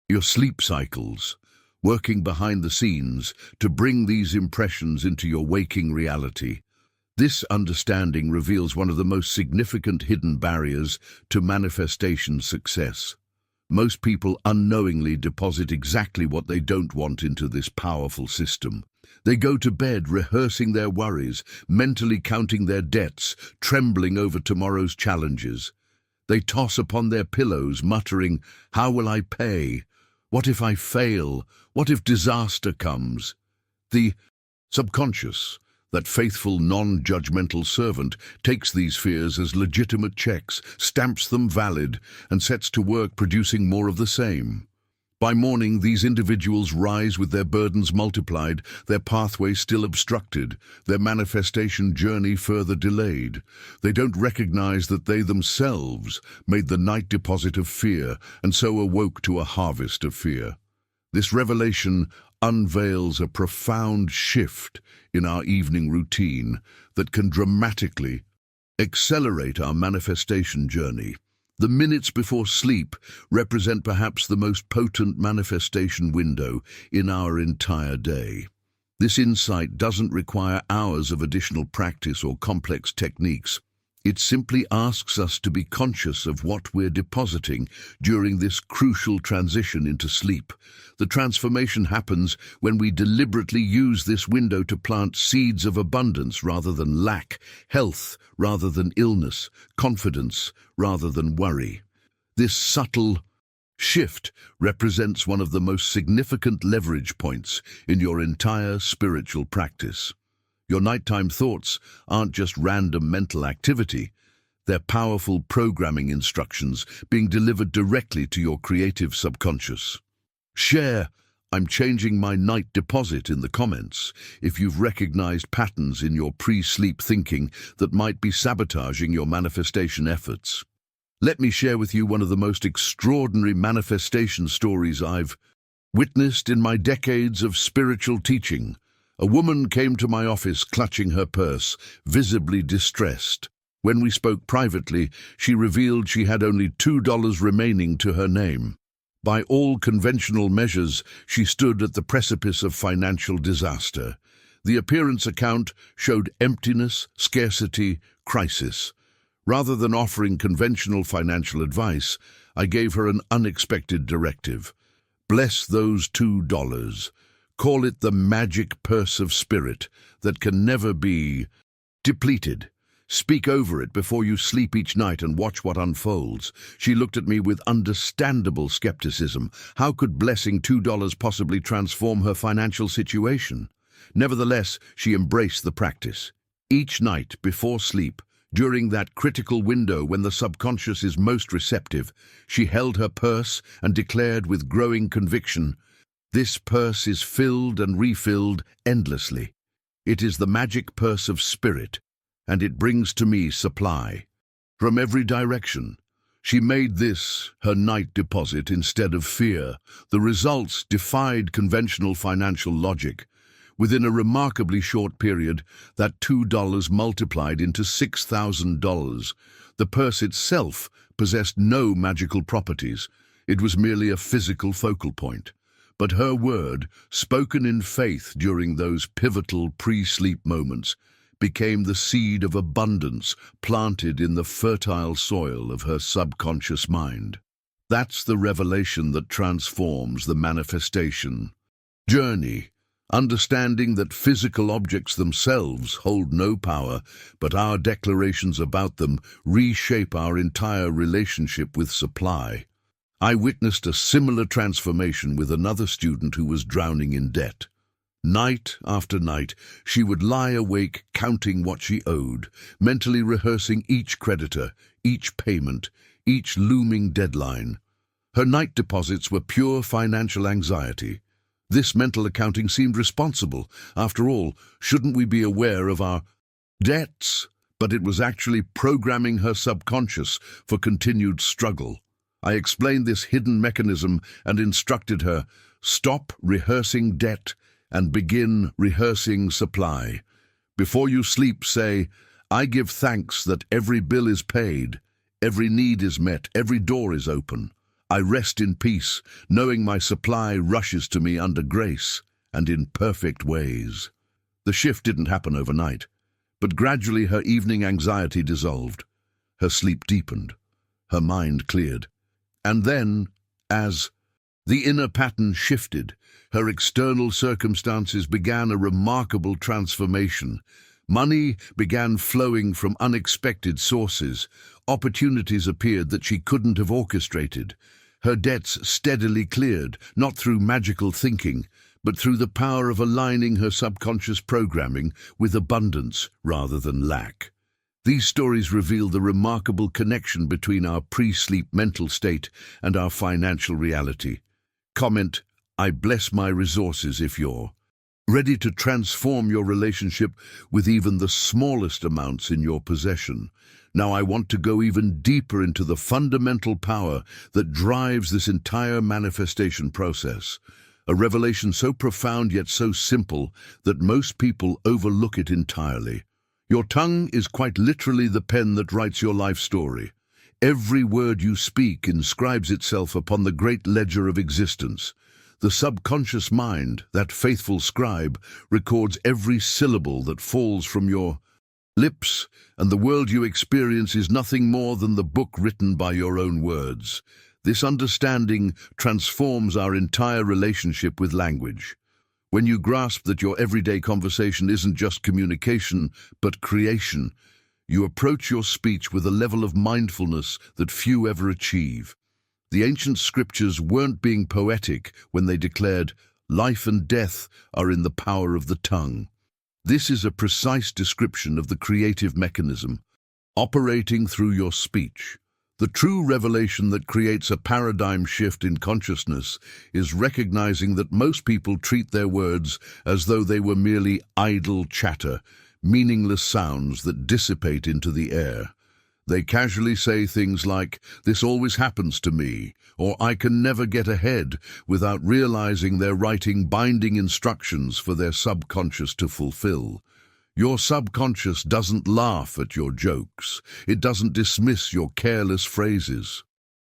your sleep cycles, working behind the scenes to bring these impressions into your waking reality. This understanding reveals one of the most significant hidden barriers to manifestation success. Most people unknowingly deposit exactly what they don't want into this powerful system. They go to bed rehearsing their worries, mentally counting their debts, trembling over tomorrow's challenges. They toss upon their pillows, muttering, "How will I pay? What if I fail? What if disaster comes?" The subconscious, that faithful, non-judgmental servant, takes these fears as legitimate checks, stamps them valid, and sets to work producing more of the same. By morning, these individuals rise with their burdens multiplied, their pathway still obstructed, their manifestation journey further delayed. They don't recognize that they themselves made the night deposit of fear, and so awoke to a harvest of fear. This revelation unveils a profound shift in our evening routine that can dramatically accelerate our manifestation journey. The minutes before sleep represent perhaps the most potent manifestation window in our entire day. This insight doesn't require hours of additional practice or complex techniques. It simply asks us to be conscious of what we're depositing during this crucial transition into sleep. The transformation happens when we deliberately use this window to plant seeds of abundance rather than lack, health rather than illness, confidence rather than worry. This subtle shift represents one of the most significant leverage points in your entire spiritual practice. Your nighttime thoughts aren't just random mental activity. They're powerful programming instructions being delivered directly to your creative subconscious. Share "I'm changing my night deposit" in the comments if you've recognized patterns in your pre-sleep thinking that might be sabotaging your manifestation efforts. Let me share with you one of the most extraordinary manifestation stories I've witnessed in my decades of spiritual teaching. A woman came to my office clutching her purse, visibly distressed. When we spoke privately, she revealed she had only $2 remaining to her name. By all conventional measures, she stood at the precipice of financial disaster. The appearance account showed emptiness, scarcity, crisis. Rather than offering conventional financial advice, I gave her an unexpected directive. Bless those $2. Call it the magic purse of spirit that can never be depleted. Speak over it before you sleep each night and watch what unfolds. She looked at me with understandable skepticism. How could blessing $2 possibly transform her financial situation? Nevertheless, she embraced the practice. Each night before sleep, during that critical window when the subconscious is most receptive, she held her purse and declared with growing conviction, "This purse is filled and refilled endlessly. It is the magic purse of spirit, and it brings to me supply from every direction." She made this her night deposit instead of fear. The results defied conventional financial logic. Within a remarkably short period, that $2 multiplied into $6,000. The purse itself possessed no magical properties. It was merely a physical focal point. But her word, spoken in faith during those pivotal pre-sleep moments, became the seed of abundance planted in the fertile soil of her subconscious mind. That's the revelation that transforms the manifestation journey, understanding that physical objects themselves hold no power, but our declarations about them reshape our entire relationship with supply. I witnessed a similar transformation with another student who was drowning in debt. Night after night, she would lie awake counting what she owed, mentally rehearsing each creditor, each payment, each looming deadline. Her night deposits were pure financial anxiety. This mental accounting seemed responsible. After all, shouldn't we be aware of our debts? But it was actually programming her subconscious for continued struggle. I explained this hidden mechanism and instructed her, stop rehearsing debt and begin rehearsing supply. Before you sleep, say, I give thanks that every bill is paid, every need is met, every door is open. I rest in peace, knowing my supply rushes to me under grace and in perfect ways. The shift didn't happen overnight, but gradually her evening anxiety dissolved. Her sleep deepened. Her mind cleared. And then, as the inner pattern shifted, her external circumstances began a remarkable transformation. Money began flowing from unexpected sources. Opportunities appeared that she couldn't have orchestrated. Her debts steadily cleared, not through magical thinking, but through the power of aligning her subconscious programming with abundance rather than lack. These stories reveal the remarkable connection between our pre-sleep mental state and our financial reality. Comment, I bless my resources if you're ready to transform your relationship with even the smallest amounts in your possession. Now I want to go even deeper into the fundamental power that drives this entire manifestation process. A revelation so profound yet so simple that most people overlook it entirely. Your tongue is quite literally the pen that writes your life story. Every word you speak inscribes itself upon the great ledger of existence. The subconscious mind, that faithful scribe, records every syllable that falls from your lips, and the world you experience is nothing more than the book written by your own words. This understanding transforms our entire relationship with language. When you grasp that your everyday conversation isn't just communication, but creation, you approach your speech with a level of mindfulness that few ever achieve. The ancient scriptures weren't being poetic when they declared, life and death are in the power of the tongue. This is a precise description of the creative mechanism operating through your speech. The true revelation that creates a paradigm shift in consciousness is recognizing that most people treat their words as though they were merely idle chatter, meaningless sounds that dissipate into the air. They casually say things like, this always happens to me, or I can never get ahead, without realizing they're writing binding instructions for their subconscious to fulfill. Your subconscious doesn't laugh at your jokes. It doesn't dismiss your careless phrases.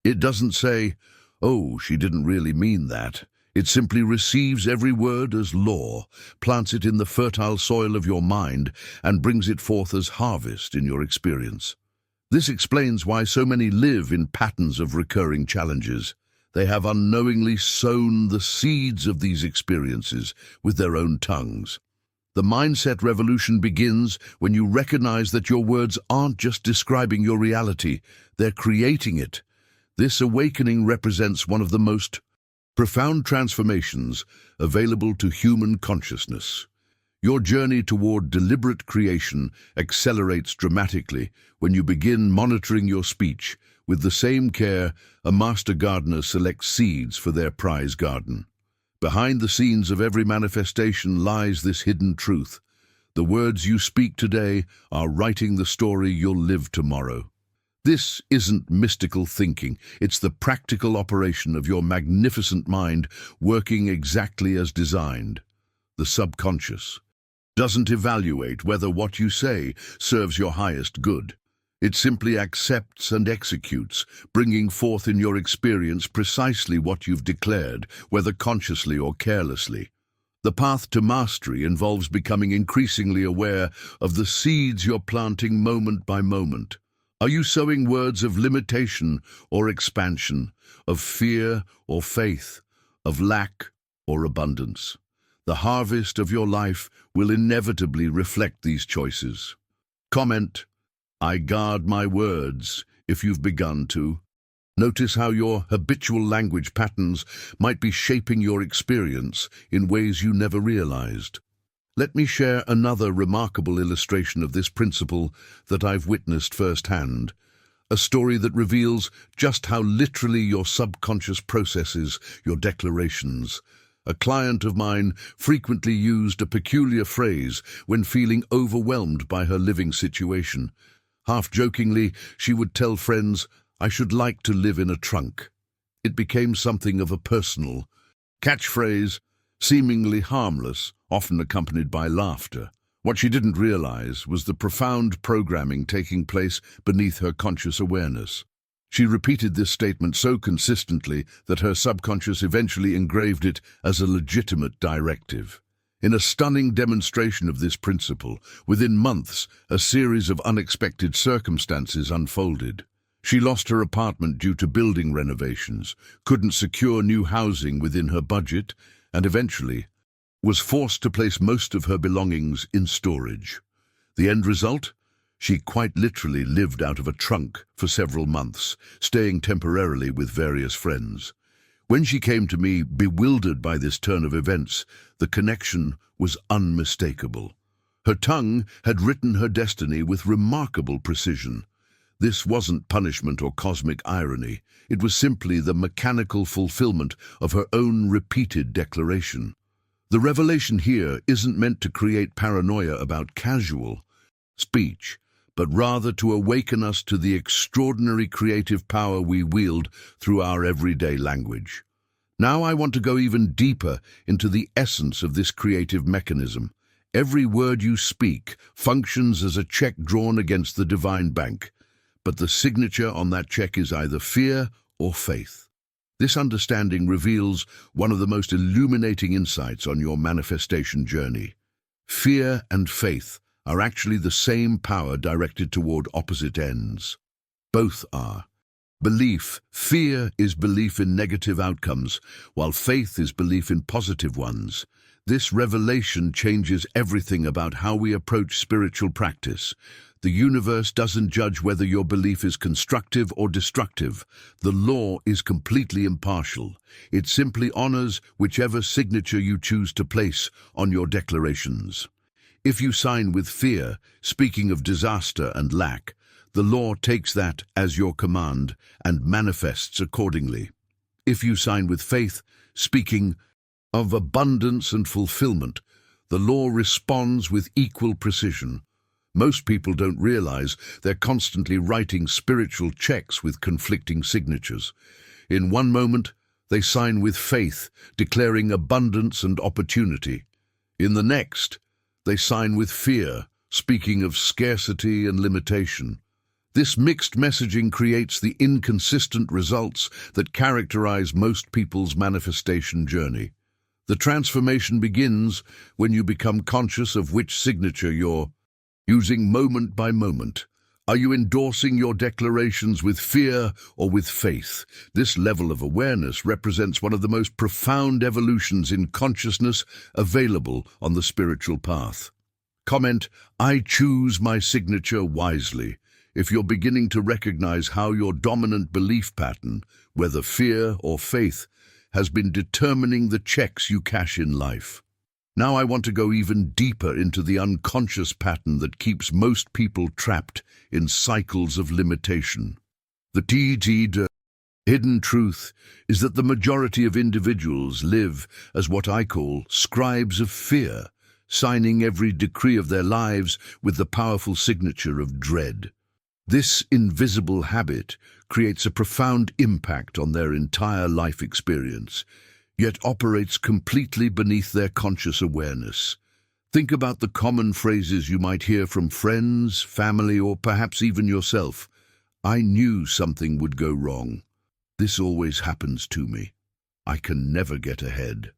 It doesn't say, oh, she didn't really mean that. It simply receives every word as law, plants it in the fertile soil of your mind, and brings it forth as harvest in your experience. This explains why so many live in patterns of recurring challenges. They have unknowingly sown the seeds of these experiences with their own tongues. The mindset revolution begins when you recognize that your words aren't just describing your reality, they're creating it. This awakening represents one of the most profound transformations available to human consciousness. Your journey toward deliberate creation accelerates dramatically when you begin monitoring your speech with the same care a master gardener selects seeds for their prize garden. Behind the scenes of every manifestation lies this hidden truth. The words you speak today are writing the story you'll live tomorrow. This isn't mystical thinking, it's the practical operation of your magnificent mind working exactly as designed. The subconscious doesn't evaluate whether what you say serves your highest good. It simply accepts and executes, bringing forth in your experience precisely what you've declared, whether consciously or carelessly. The path to mastery involves becoming increasingly aware of the seeds you're planting moment by moment. Are you sowing words of limitation or expansion, of fear or faith, of lack or abundance? The harvest of your life will inevitably reflect these choices. Comment, "I guard my words," if you've begun to. Notice how your habitual language patterns might be shaping your experience in ways you never realized. Let me share another remarkable illustration of this principle that I've witnessed firsthand, a story that reveals just how literally your subconscious processes your declarations. A client of mine frequently used a peculiar phrase when feeling overwhelmed by her living situation. Half-jokingly, she would tell friends, "I should like to live in a trunk." It became something of a personal catchphrase, seemingly harmless, often accompanied by laughter. What she didn't realize was the profound programming taking place beneath her conscious awareness. She repeated this statement so consistently that her subconscious eventually engraved it as a legitimate directive. In a stunning demonstration of this principle, within months, a series of unexpected circumstances unfolded. She lost her apartment due to building renovations, couldn't secure new housing within her budget, and eventually was forced to place most of her belongings in storage. The end result? She quite literally lived out of a trunk for several months, staying temporarily with various friends. When she came to me, bewildered by this turn of events, the connection was unmistakable. Her tongue had written her destiny with remarkable precision. This wasn't punishment or cosmic irony. It was simply the mechanical fulfillment of her own repeated declaration. The revelation here isn't meant to create paranoia about casual speech, but rather to awaken us to the extraordinary creative power we wield through our everyday language. Now I want to go even deeper into the essence of this creative mechanism. Every word you speak functions as a check drawn against the divine bank, but the signature on that check is either fear or faith. This understanding reveals one of the most illuminating insights on your manifestation journey. Fear and faith are actually the same power directed toward opposite ends. Both are. Fear is belief in negative outcomes, while faith is belief in positive ones. This revelation changes everything about how we approach spiritual practice. The universe doesn't judge whether your belief is constructive or destructive. The law is completely impartial. It simply honors whichever signature you choose to place on your declarations. If you sign with fear, speaking of disaster and lack, the law takes that as your command and manifests accordingly. If you sign with faith, speaking of abundance and fulfillment, the law responds with equal precision. Most people don't realize they're constantly writing spiritual checks with conflicting signatures. In one moment, they sign with faith, declaring abundance and opportunity. In the next, they sign with fear, speaking of scarcity and limitation. This mixed messaging creates the inconsistent results that characterize most people's manifestation journey. The transformation begins when you become conscious of which signature you're using moment by moment. Are you endorsing your declarations with fear or with faith? This level of awareness represents one of the most profound evolutions in consciousness available on the spiritual path. Comment, "I choose my signature wisely," if you're beginning to recognize how your dominant belief pattern, whether fear or faith, has been determining the checks you cash in life. Now I want to go even deeper into the unconscious pattern that keeps most people trapped in cycles of limitation. The hidden truth is that the majority of individuals live as what I call scribes of fear, signing every decree of their lives with the powerful signature of dread. This invisible habit creates a profound impact on their entire life experience, yet operates completely beneath their conscious awareness. Think about the common phrases you might hear from friends, family, or perhaps even yourself. "I knew something would go wrong. This always happens to me. I can never get ahead."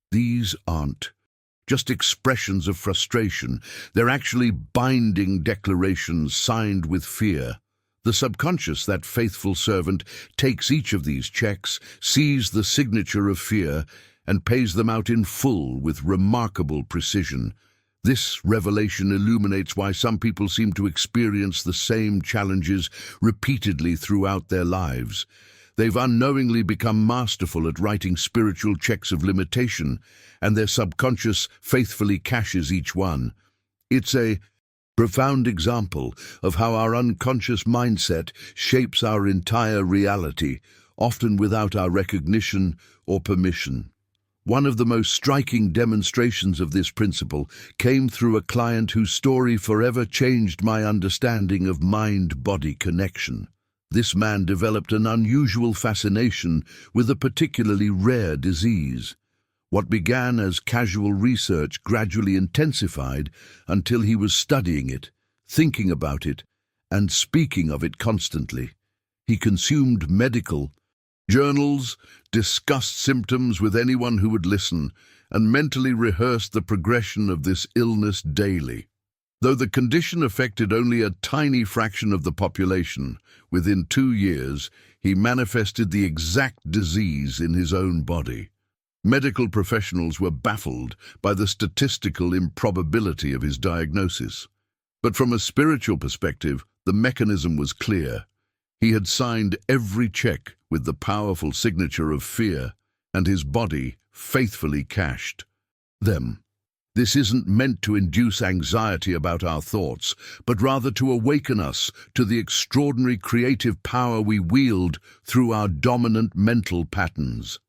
These aren't just expressions of frustration. They're actually binding declarations signed with fear. The subconscious, that faithful servant, takes each of these checks, sees the signature of fear, and pays them out in full with remarkable precision. This revelation illuminates why some people seem to experience the same challenges repeatedly throughout their lives. They've unknowingly become masterful at writing spiritual checks of limitation, and their subconscious faithfully cashes each one. It's a profound example of how our unconscious mindset shapes our entire reality, often without our recognition or permission. One of the most striking demonstrations of this principle came through a client whose story forever changed my understanding of mind-body connection. This man developed an unusual fascination with a particularly rare disease. What began as casual research gradually intensified until he was studying it, thinking about it, and speaking of it constantly. He consumed medical journals, discussed symptoms with anyone who would listen, and mentally rehearsed the progression of this illness daily. Though the condition affected only a tiny fraction of the population, within 2 years he manifested the exact disease in his own body. Medical professionals were baffled by the statistical improbability of his diagnosis. But from a spiritual perspective, the mechanism was clear. He had signed every check with the powerful signature of fear, and his body faithfully cashed them. This isn't meant to induce anxiety about our thoughts, but rather to awaken us to the extraordinary creative power we wield through our dominant mental patterns.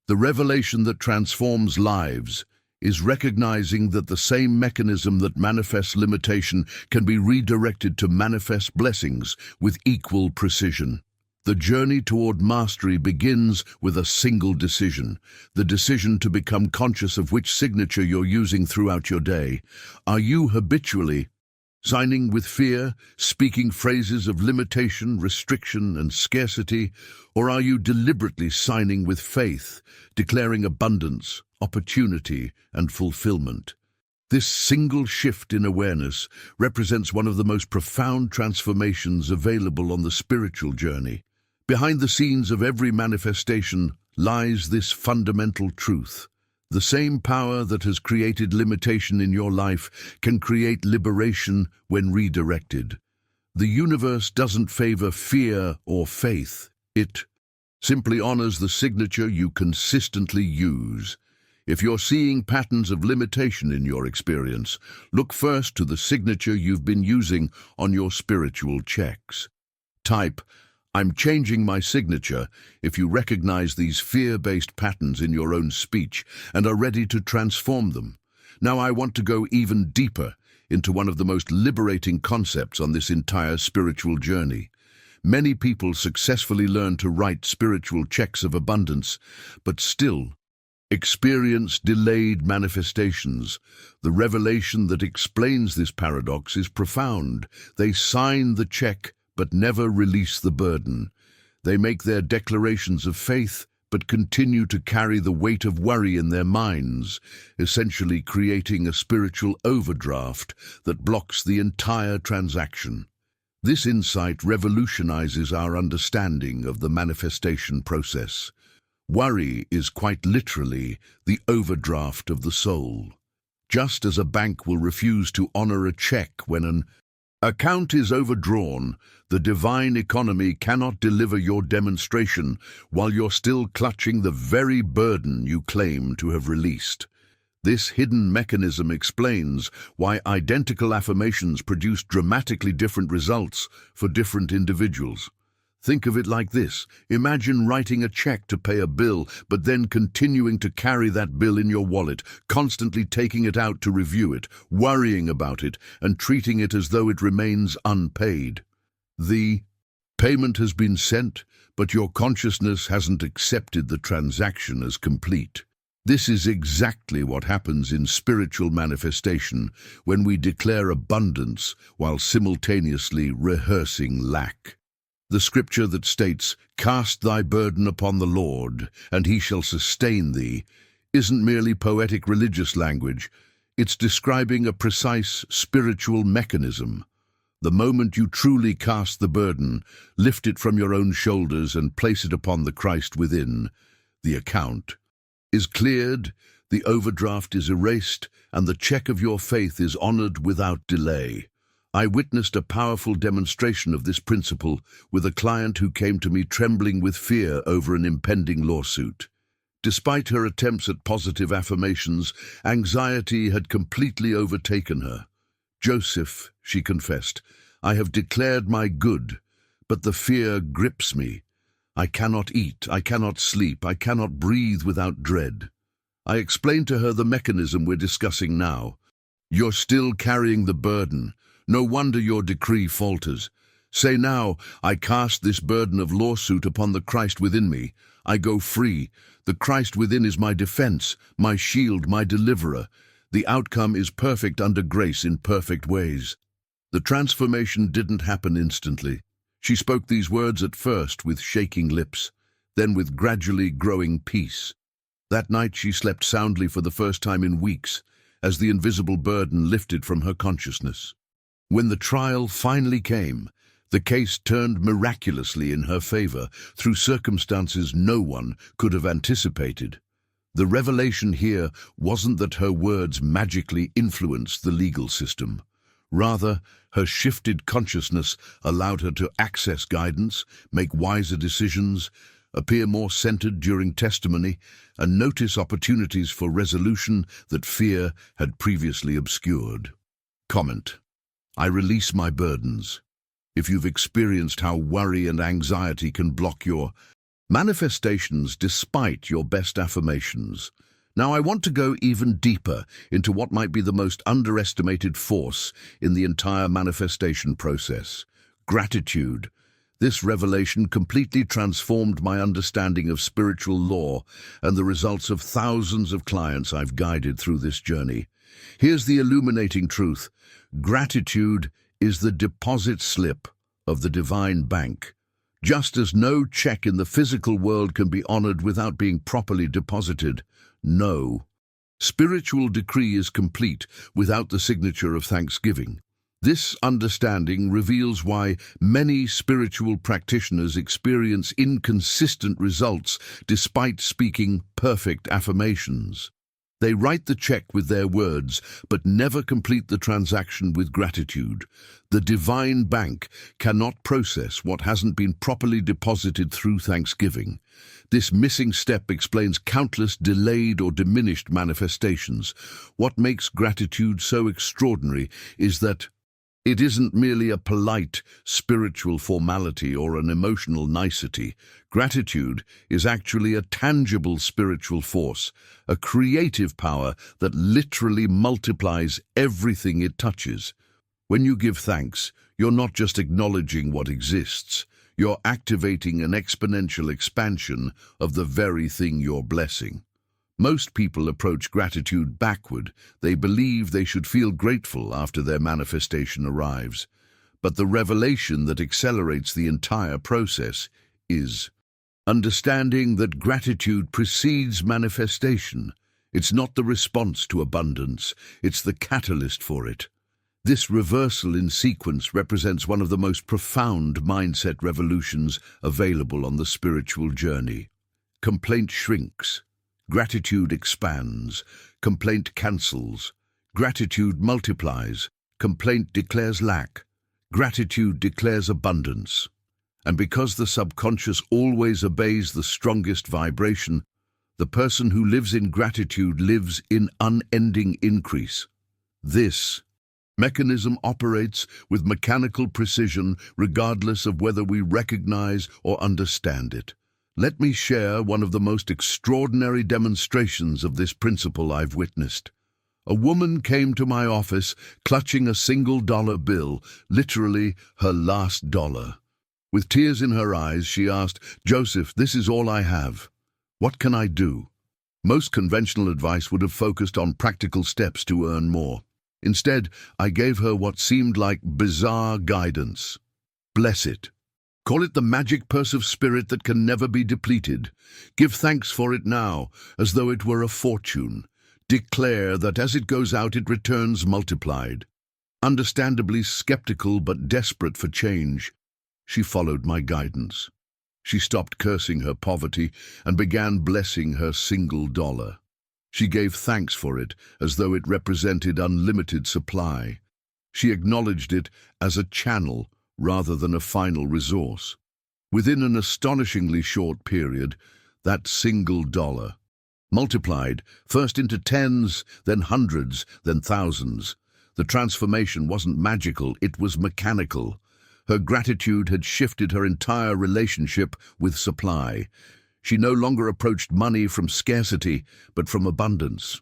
The revelation that transforms lives is recognizing that the same mechanism that manifests limitation can be redirected to manifest blessings with equal precision. The journey toward mastery begins with a single decision, the decision to become conscious of which signature you're using throughout your day. Are you habitually signing with fear, speaking phrases of limitation, restriction, and scarcity, or are you deliberately signing with faith, declaring abundance, opportunity, and fulfillment? This single shift in awareness represents one of the most profound transformations available on the spiritual journey. Behind the scenes of every manifestation lies this fundamental truth. The same power that has created limitation in your life can create liberation when redirected. The universe doesn't favor fear or faith. It simply honors the signature you consistently use. If you're seeing patterns of limitation in your experience, look first to the signature you've been using on your spiritual checks. Type, "I'm changing my signature," if you recognize these fear-based patterns in your own speech and are ready to transform them. Now I want to go even deeper into one of the most liberating concepts on this entire spiritual journey. Many people successfully learn to write spiritual checks of abundance, but still experience delayed manifestations. The revelation that explains this paradox is profound. They sign the check but never release the burden. They make their declarations of faith, but continue to carry the weight of worry in their minds, essentially creating a spiritual overdraft that blocks the entire transaction. This insight revolutionizes our understanding of the manifestation process. Worry is quite literally the overdraft of the soul. Just as a bank will refuse to honor a check when an account is overdrawn, the divine economy cannot deliver your demonstration while you're still clutching the very burden you claim to have released. This hidden mechanism explains why identical affirmations produce dramatically different results for different individuals. Think of it like this. Imagine writing a check to pay a bill, but then continuing to carry that bill in your wallet, constantly taking it out to review it, worrying about it, and treating it as though it remains unpaid. The payment has been sent, but your consciousness hasn't accepted the transaction as complete. This is exactly what happens in spiritual manifestation when we declare abundance while simultaneously rehearsing lack. The scripture that states, "Cast thy burden upon the Lord, and he shall sustain thee," isn't merely poetic religious language. It's describing a precise spiritual mechanism. The moment you truly cast the burden, lift it from your own shoulders and place it upon the Christ within, the account is cleared, the overdraft is erased, and the check of your faith is honored without delay. I witnessed a powerful demonstration of this principle with a client who came to me trembling with fear over an impending lawsuit. Despite her attempts at positive affirmations, anxiety had completely overtaken her. "Joseph," she confessed, "I have declared my good, but the fear grips me. I cannot eat, I cannot sleep, I cannot breathe without dread." I explained to her the mechanism we're discussing now. "You're still carrying the burden. No wonder your decree falters. Say now, I cast this burden of lawsuit upon the Christ within me. I go free. The Christ within is my defense, my shield, my deliverer. The outcome is perfect under grace in perfect ways." The transformation didn't happen instantly. She spoke these words at first with shaking lips, then with gradually growing peace. That night she slept soundly for the first time in weeks, as the invisible burden lifted from her consciousness. When the trial finally came, the case turned miraculously in her favor through circumstances no one could have anticipated. The revelation here wasn't that her words magically influenced the legal system. Rather, her shifted consciousness allowed her to access guidance, make wiser decisions, appear more centered during testimony, and notice opportunities for resolution that fear had previously obscured. Comment: I release my burdens. If you've experienced how worry and anxiety can block your manifestations despite your best affirmations. Now I want to go even deeper into what might be the most underestimated force in the entire manifestation process: gratitude. This revelation completely transformed my understanding of spiritual law and the results of thousands of clients I've guided through this journey. Here's the illuminating truth: gratitude is the deposit slip of the divine bank. Just as no check in the physical world can be honored without being properly deposited, no spiritual decree is complete without the signature of thanksgiving. This understanding reveals why many spiritual practitioners experience inconsistent results despite speaking perfect affirmations. They write the check with their words, but never complete the transaction with gratitude. The divine bank cannot process what hasn't been properly deposited through thanksgiving. This missing step explains countless delayed or diminished manifestations. What makes gratitude so extraordinary is that it isn't merely a polite spiritual formality or an emotional nicety. Gratitude is actually a tangible spiritual force, a creative power that literally multiplies everything it touches. When you give thanks, you're not just acknowledging what exists, you're activating an exponential expansion of the very thing you're blessing. Most people approach gratitude backward. They believe they should feel grateful after their manifestation arrives. But the revelation that accelerates the entire process is understanding that gratitude precedes manifestation. It's not the response to abundance, it's the catalyst for it. This reversal in sequence represents one of the most profound mindset revolutions available on the spiritual journey. Complaint shrinks. Gratitude expands, complaint cancels. Gratitude multiplies, complaint declares lack. Gratitude declares abundance. And because the subconscious always obeys the strongest vibration, the person who lives in gratitude lives in unending increase. This mechanism operates with mechanical precision regardless of whether we recognize or understand it. Let me share one of the most extraordinary demonstrations of this principle I've witnessed. A woman came to my office clutching a $1 bill, literally her last dollar. With tears in her eyes, she asked, "Joseph, this is all I have. What can I do?" Most conventional advice would have focused on practical steps to earn more. Instead, I gave her what seemed like bizarre guidance. Bless it. Call it the magic purse of spirit that can never be depleted. Give thanks for it now, as though it were a fortune. Declare that as it goes out, it returns multiplied. Understandably skeptical but desperate for change, she followed my guidance. She stopped cursing her poverty and began blessing her single dollar. She gave thanks for it as though it represented unlimited supply. She acknowledged it as a channel rather than a final resource. Within an astonishingly short period, that single dollar multiplied, first into tens, then hundreds, then thousands. The transformation wasn't magical, it was mechanical. Her gratitude had shifted her entire relationship with supply. She no longer approached money from scarcity, but from abundance.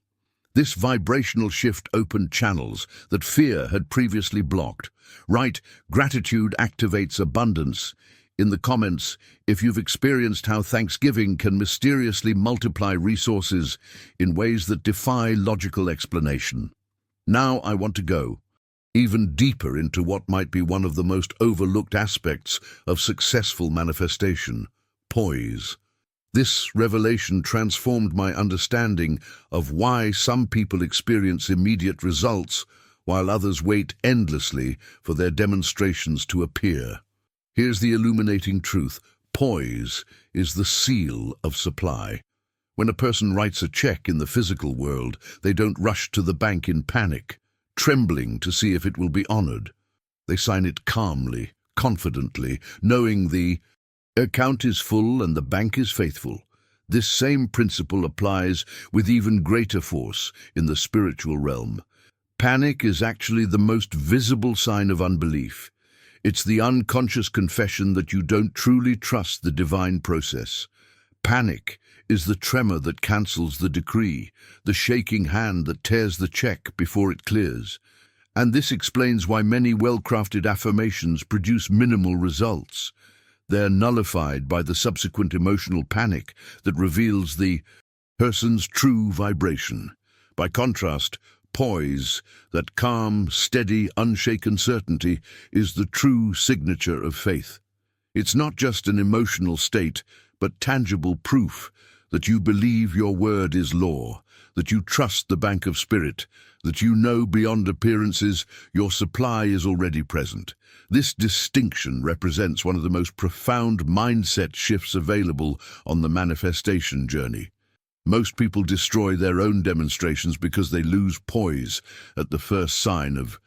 This vibrational shift opened channels that fear had previously blocked. Right, gratitude activates abundance. In the comments, if you've experienced how Thanksgiving can mysteriously multiply resources in ways that defy logical explanation. Now I want to go even deeper into what might be one of the most overlooked aspects of successful manifestation: poise. This revelation transformed my understanding of why some people experience immediate results while others wait endlessly for their demonstrations to appear. Here's the illuminating truth: poise is the seal of supply. When a person writes a check in the physical world, they don't rush to the bank in panic, trembling to see if it will be honored. They sign it calmly, confidently, knowing the account is full and the bank is faithful. This same principle applies with even greater force in the spiritual realm. Panic is actually the most visible sign of unbelief. It's the unconscious confession that you don't truly trust the divine process. Panic is the tremor that cancels the decree, the shaking hand that tears the check before it clears. And this explains why many well-crafted affirmations produce minimal results. They're nullified by the subsequent emotional panic that reveals the person's true vibration. By contrast, poise, that calm, steady, unshaken certainty, is the true signature of faith. It's not just an emotional state, but tangible proof that you believe your word is law, that you trust the bank of spirit, that you know beyond appearances your supply is already present. This distinction represents one of the most profound mindset shifts available on the manifestation journey. Most people destroy their own demonstrations because they lose poise at the first sign of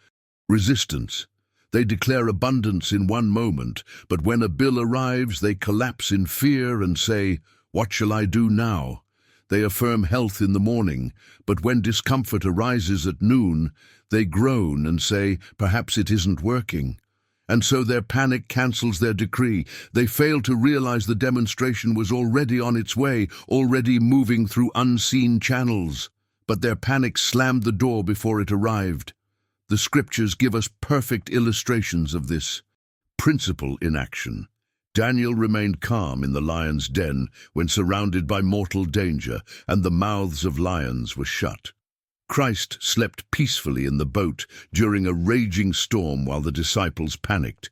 resistance. They declare abundance in one moment, but when a bill arrives, they collapse in fear and say, "What shall I do now?" They affirm health in the morning, but when discomfort arises at noon, they groan and say, "Perhaps it isn't working." And so their panic cancels their decree. They fail to realize the demonstration was already on its way, already moving through unseen channels. But their panic slammed the door before it arrived. The scriptures give us perfect illustrations of this principle in action. Daniel remained calm in the lion's den when surrounded by mortal danger, and the mouths of lions were shut. Christ slept peacefully in the boat during a raging storm while the disciples panicked,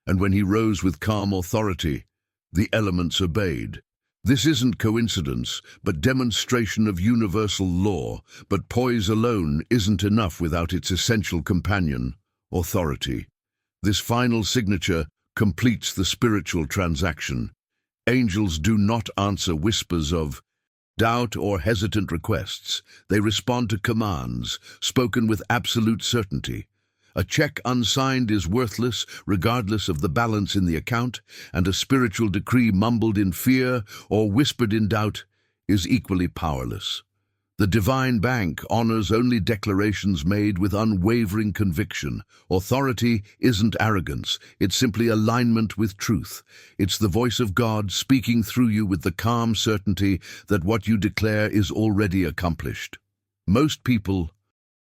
and when he rose with calm authority, the elements obeyed. This isn't coincidence, but demonstration of universal law. But poise alone isn't enough without its essential companion, authority. This final signature completes the spiritual transaction. Angels do not answer whispers of doubt or hesitant requests. They respond to commands, spoken with absolute certainty. A check unsigned is worthless, regardless of the balance in the account, and a spiritual decree mumbled in fear or whispered in doubt is equally powerless. The divine bank honors only declarations made with unwavering conviction. Authority isn't arrogance, it's simply alignment with truth. It's the voice of God speaking through you with the calm certainty that what you declare is already accomplished. Most people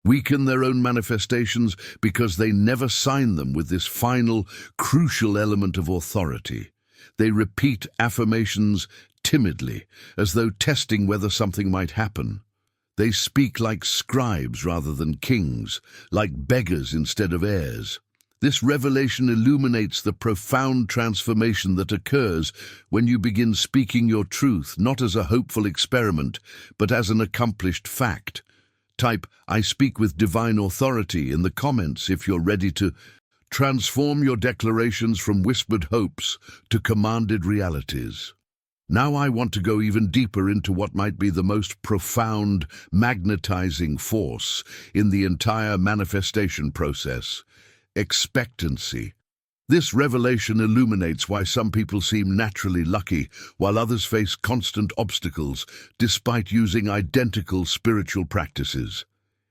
weaken their own manifestations because they never sign them with this final, crucial element of authority. They repeat affirmations timidly, as though testing whether something might happen. They speak like scribes rather than kings, like beggars instead of heirs. This revelation illuminates the profound transformation that occurs when you begin speaking your truth, not as a hopeful experiment, but as an accomplished fact. Type, "I speak with divine authority" in the comments if you're ready to transform your declarations from whispered hopes to commanded realities. Now I want to go even deeper into what might be the most profound, magnetizing force in the entire manifestation process: expectancy. This revelation illuminates why some people seem naturally lucky, while others face constant obstacles, despite using identical spiritual practices.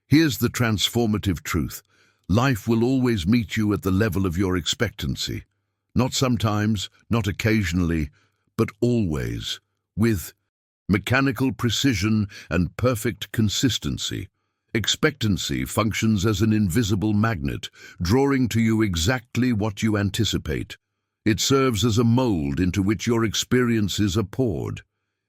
Here's the transformative truth. Life will always meet you at the level of your expectancy. Not sometimes, not occasionally, but always, with mechanical precision and perfect consistency. Expectancy functions as an invisible magnet, drawing to you exactly what you anticipate. It serves as a mold into which your experiences are poured.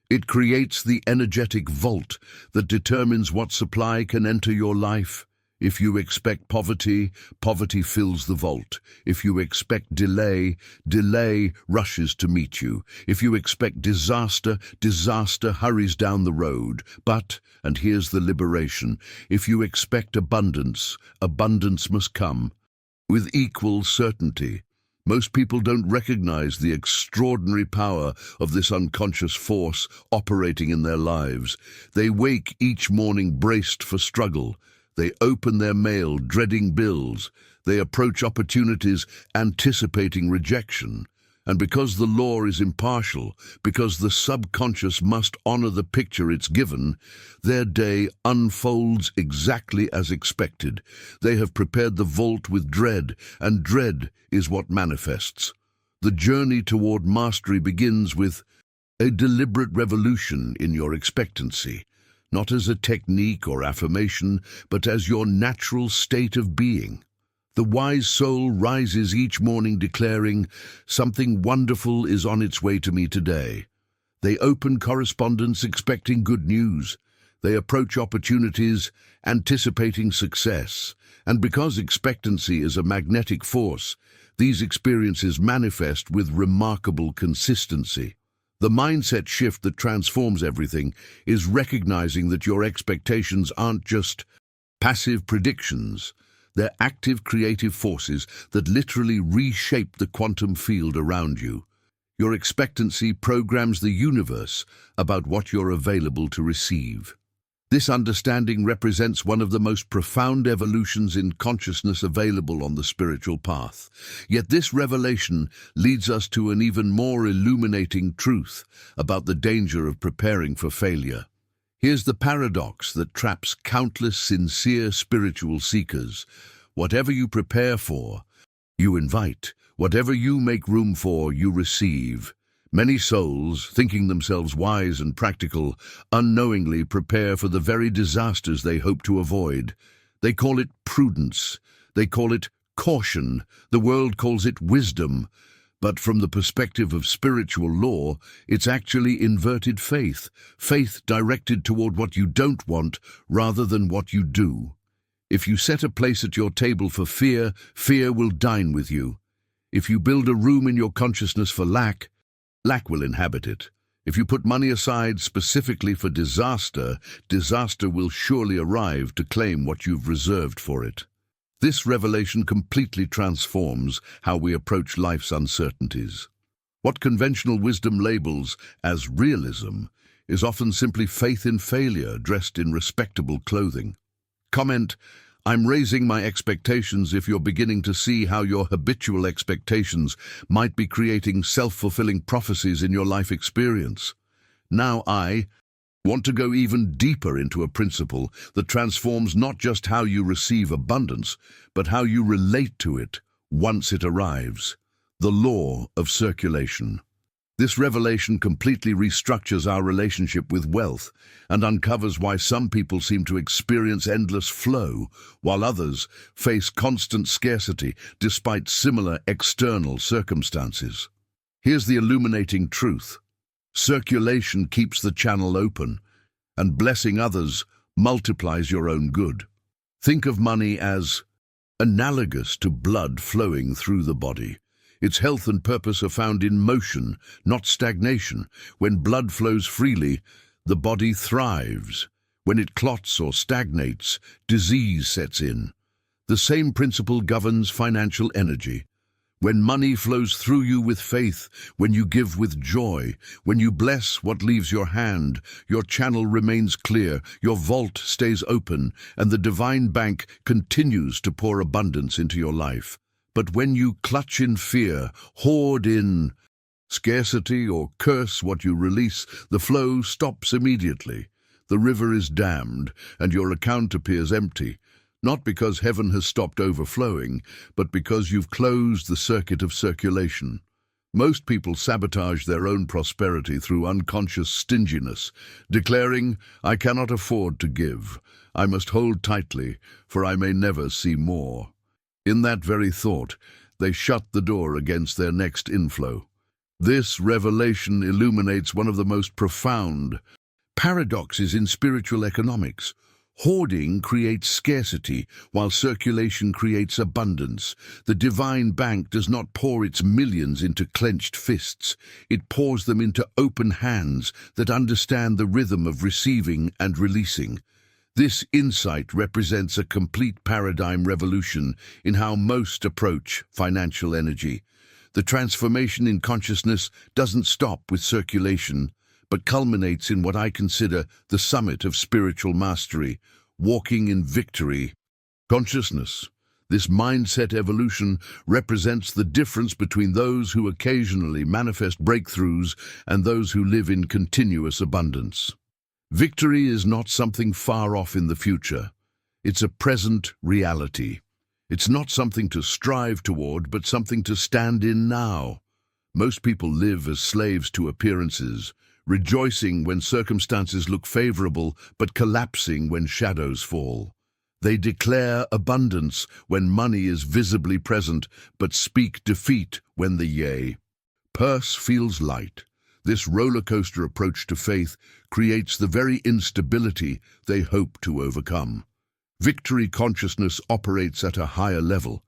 It creates the energetic vault that determines what supply can enter your life. If you expect poverty, poverty fills the vault. If you expect delay, delay rushes to meet you. If you expect disaster, disaster hurries down the road. But, and here's the liberation, if you expect abundance, abundance must come with equal certainty. Most people don't recognize the extraordinary power of this unconscious force operating in their lives. They wake each morning braced for struggle. They open their mail dreading bills. They approach opportunities anticipating rejection. And because the law is impartial, because the subconscious must honor the picture it's given, their day unfolds exactly as expected. They have prepared the vault with dread, and dread is what manifests. The journey toward mastery begins with a deliberate revolution in your expectancy. Not as a technique or affirmation, but as your natural state of being. The wise soul rises each morning declaring, "Something wonderful is on its way to me today." They open correspondence expecting good news. They approach opportunities anticipating success. And because expectancy is a magnetic force, these experiences manifest with remarkable consistency. The mindset shift that transforms everything is recognizing that your expectations aren't just passive predictions. They're active creative forces that literally reshape the quantum field around you. Your expectancy programs the universe about what you're available to receive. This understanding represents one of the most profound evolutions in consciousness available on the spiritual path. Yet this revelation leads us to an even more illuminating truth about the danger of preparing for failure. Here's the paradox that traps countless sincere spiritual seekers. Whatever you prepare for, you invite. Whatever you make room for, you receive. Many souls, thinking themselves wise and practical, unknowingly prepare for the very disasters they hope to avoid. They call it prudence. They call it caution. The world calls it wisdom. But from the perspective of spiritual law, it's actually inverted faith. Faith directed toward what you don't want rather than what you do. If you set a place at your table for fear, fear will dine with you. If you build a room in your consciousness for lack, lack will inhabit it. If you put money aside specifically for disaster, disaster will surely arrive to claim what you've reserved for it. This revelation completely transforms how we approach life's uncertainties. What conventional wisdom labels as realism is often simply faith in failure dressed in respectable clothing. Comment, "I'm raising my expectations" if you're beginning to see how your habitual expectations might be creating self-fulfilling prophecies in your life experience. Now I want to go even deeper into a principle that transforms not just how you receive abundance, but how you relate to it once it arrives. The law of circulation. This revelation completely restructures our relationship with wealth and uncovers why some people seem to experience endless flow, while others face constant scarcity despite similar external circumstances. Here's the illuminating truth. Circulation keeps the channel open, and blessing others multiplies your own good. Think of money as analogous to blood flowing through the body. Its health and purpose are found in motion, not stagnation. When blood flows freely, the body thrives. When it clots or stagnates, disease sets in. The same principle governs financial energy. When money flows through you with faith, when you give with joy, when you bless what leaves your hand, your channel remains clear, your vault stays open, and the divine bank continues to pour abundance into your life. But when you clutch in fear, hoard in scarcity, or curse what you release, the flow stops immediately. The river is dammed, and your account appears empty. Not because heaven has stopped overflowing, but because you've closed the circuit of circulation. Most people sabotage their own prosperity through unconscious stinginess, declaring, "I cannot afford to give. I must hold tightly, for I may never see more." In that very thought, they shut the door against their next inflow. This revelation illuminates one of the most profound paradoxes in spiritual economics. Hoarding creates scarcity, while circulation creates abundance. The divine bank does not pour its millions into clenched fists. It pours them into open hands that understand the rhythm of receiving and releasing. This insight represents a complete paradigm revolution in how most approach financial energy. The transformation in consciousness doesn't stop with circulation, but culminates in what I consider the summit of spiritual mastery, walking in victory. Consciousness. This mindset evolution represents the difference between those who occasionally manifest breakthroughs and those who live in continuous abundance. Victory is not something far off in the future. It's a present reality. It's not something to strive toward, but something to stand in now. Most people live as slaves to appearances, rejoicing when circumstances look favorable, but collapsing when shadows fall. They declare abundance when money is visibly present, but speak defeat when the purse feels light. This roller coaster approach to faith creates the very instability they hope to overcome. Victory consciousness operates at a higher level.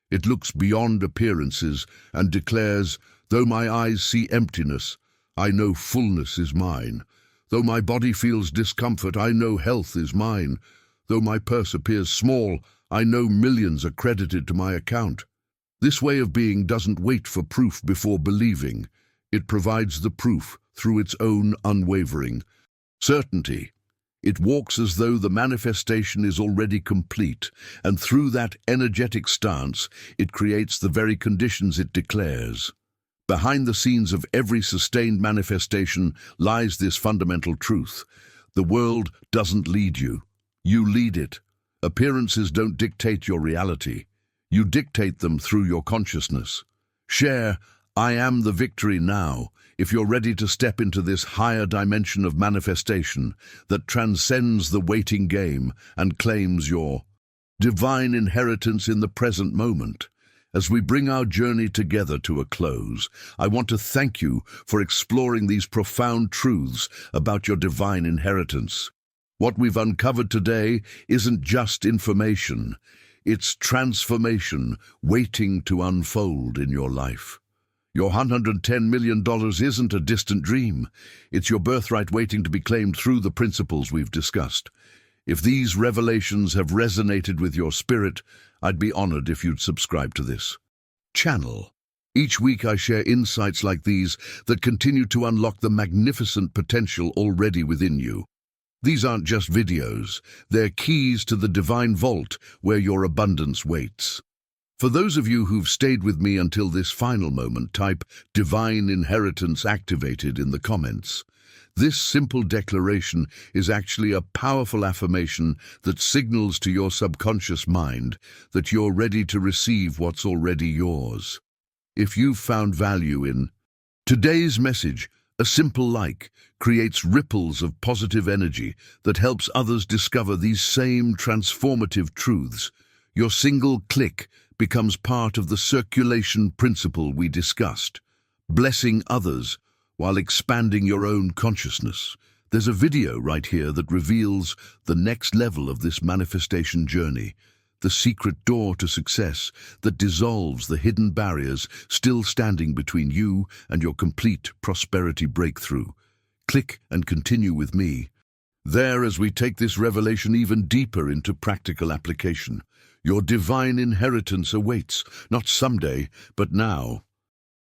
It looks beyond appearances and declares, "Though my eyes see emptiness, I know fullness is mine. Though my body feels discomfort, I know health is mine. Though my purse appears small, I know millions are credited to my account." This way of being doesn't wait for proof before believing. It provides the proof through its own unwavering certainty. It walks as though the manifestation is already complete, and through that energetic stance, it creates the very conditions it declares. Behind the scenes of every sustained manifestation lies this fundamental truth. The world doesn't lead you. You lead it. Appearances don't dictate your reality. You dictate them through your consciousness. Share "I am the victory" now, if you're ready to step into this higher dimension of manifestation that transcends the waiting game and claims your divine inheritance in the present moment. As we bring our journey together to a close, I want to thank you for exploring these profound truths about your divine inheritance. What we've uncovered today isn't just information, it's transformation waiting to unfold in your life. Your $110 million isn't a distant dream. It's your birthright waiting to be claimed through the principles we've discussed. If these revelations have resonated with your spirit, I'd be honored if you'd subscribe to this channel. Each week I share insights like these that continue to unlock the magnificent potential already within you. These aren't just videos, they're keys to the divine vault where your abundance waits. For those of you who've stayed with me until this final moment, type "Divine Inheritance Activated" in the comments. This simple declaration is actually a powerful affirmation that signals to your subconscious mind that you're ready to receive what's already yours. If you've found value in today's message, a simple like creates ripples of positive energy that helps others discover these same transformative truths. Your single click becomes part of the circulation principle we discussed, blessing others while expanding your own consciousness. There's a video right here that reveals the next level of this manifestation journey. the secret door to success that dissolves the hidden barriers still standing between you and your complete prosperity breakthrough. Click and continue with me. There, as we take this revelation even deeper into practical application, your divine inheritance awaits, not someday, but now.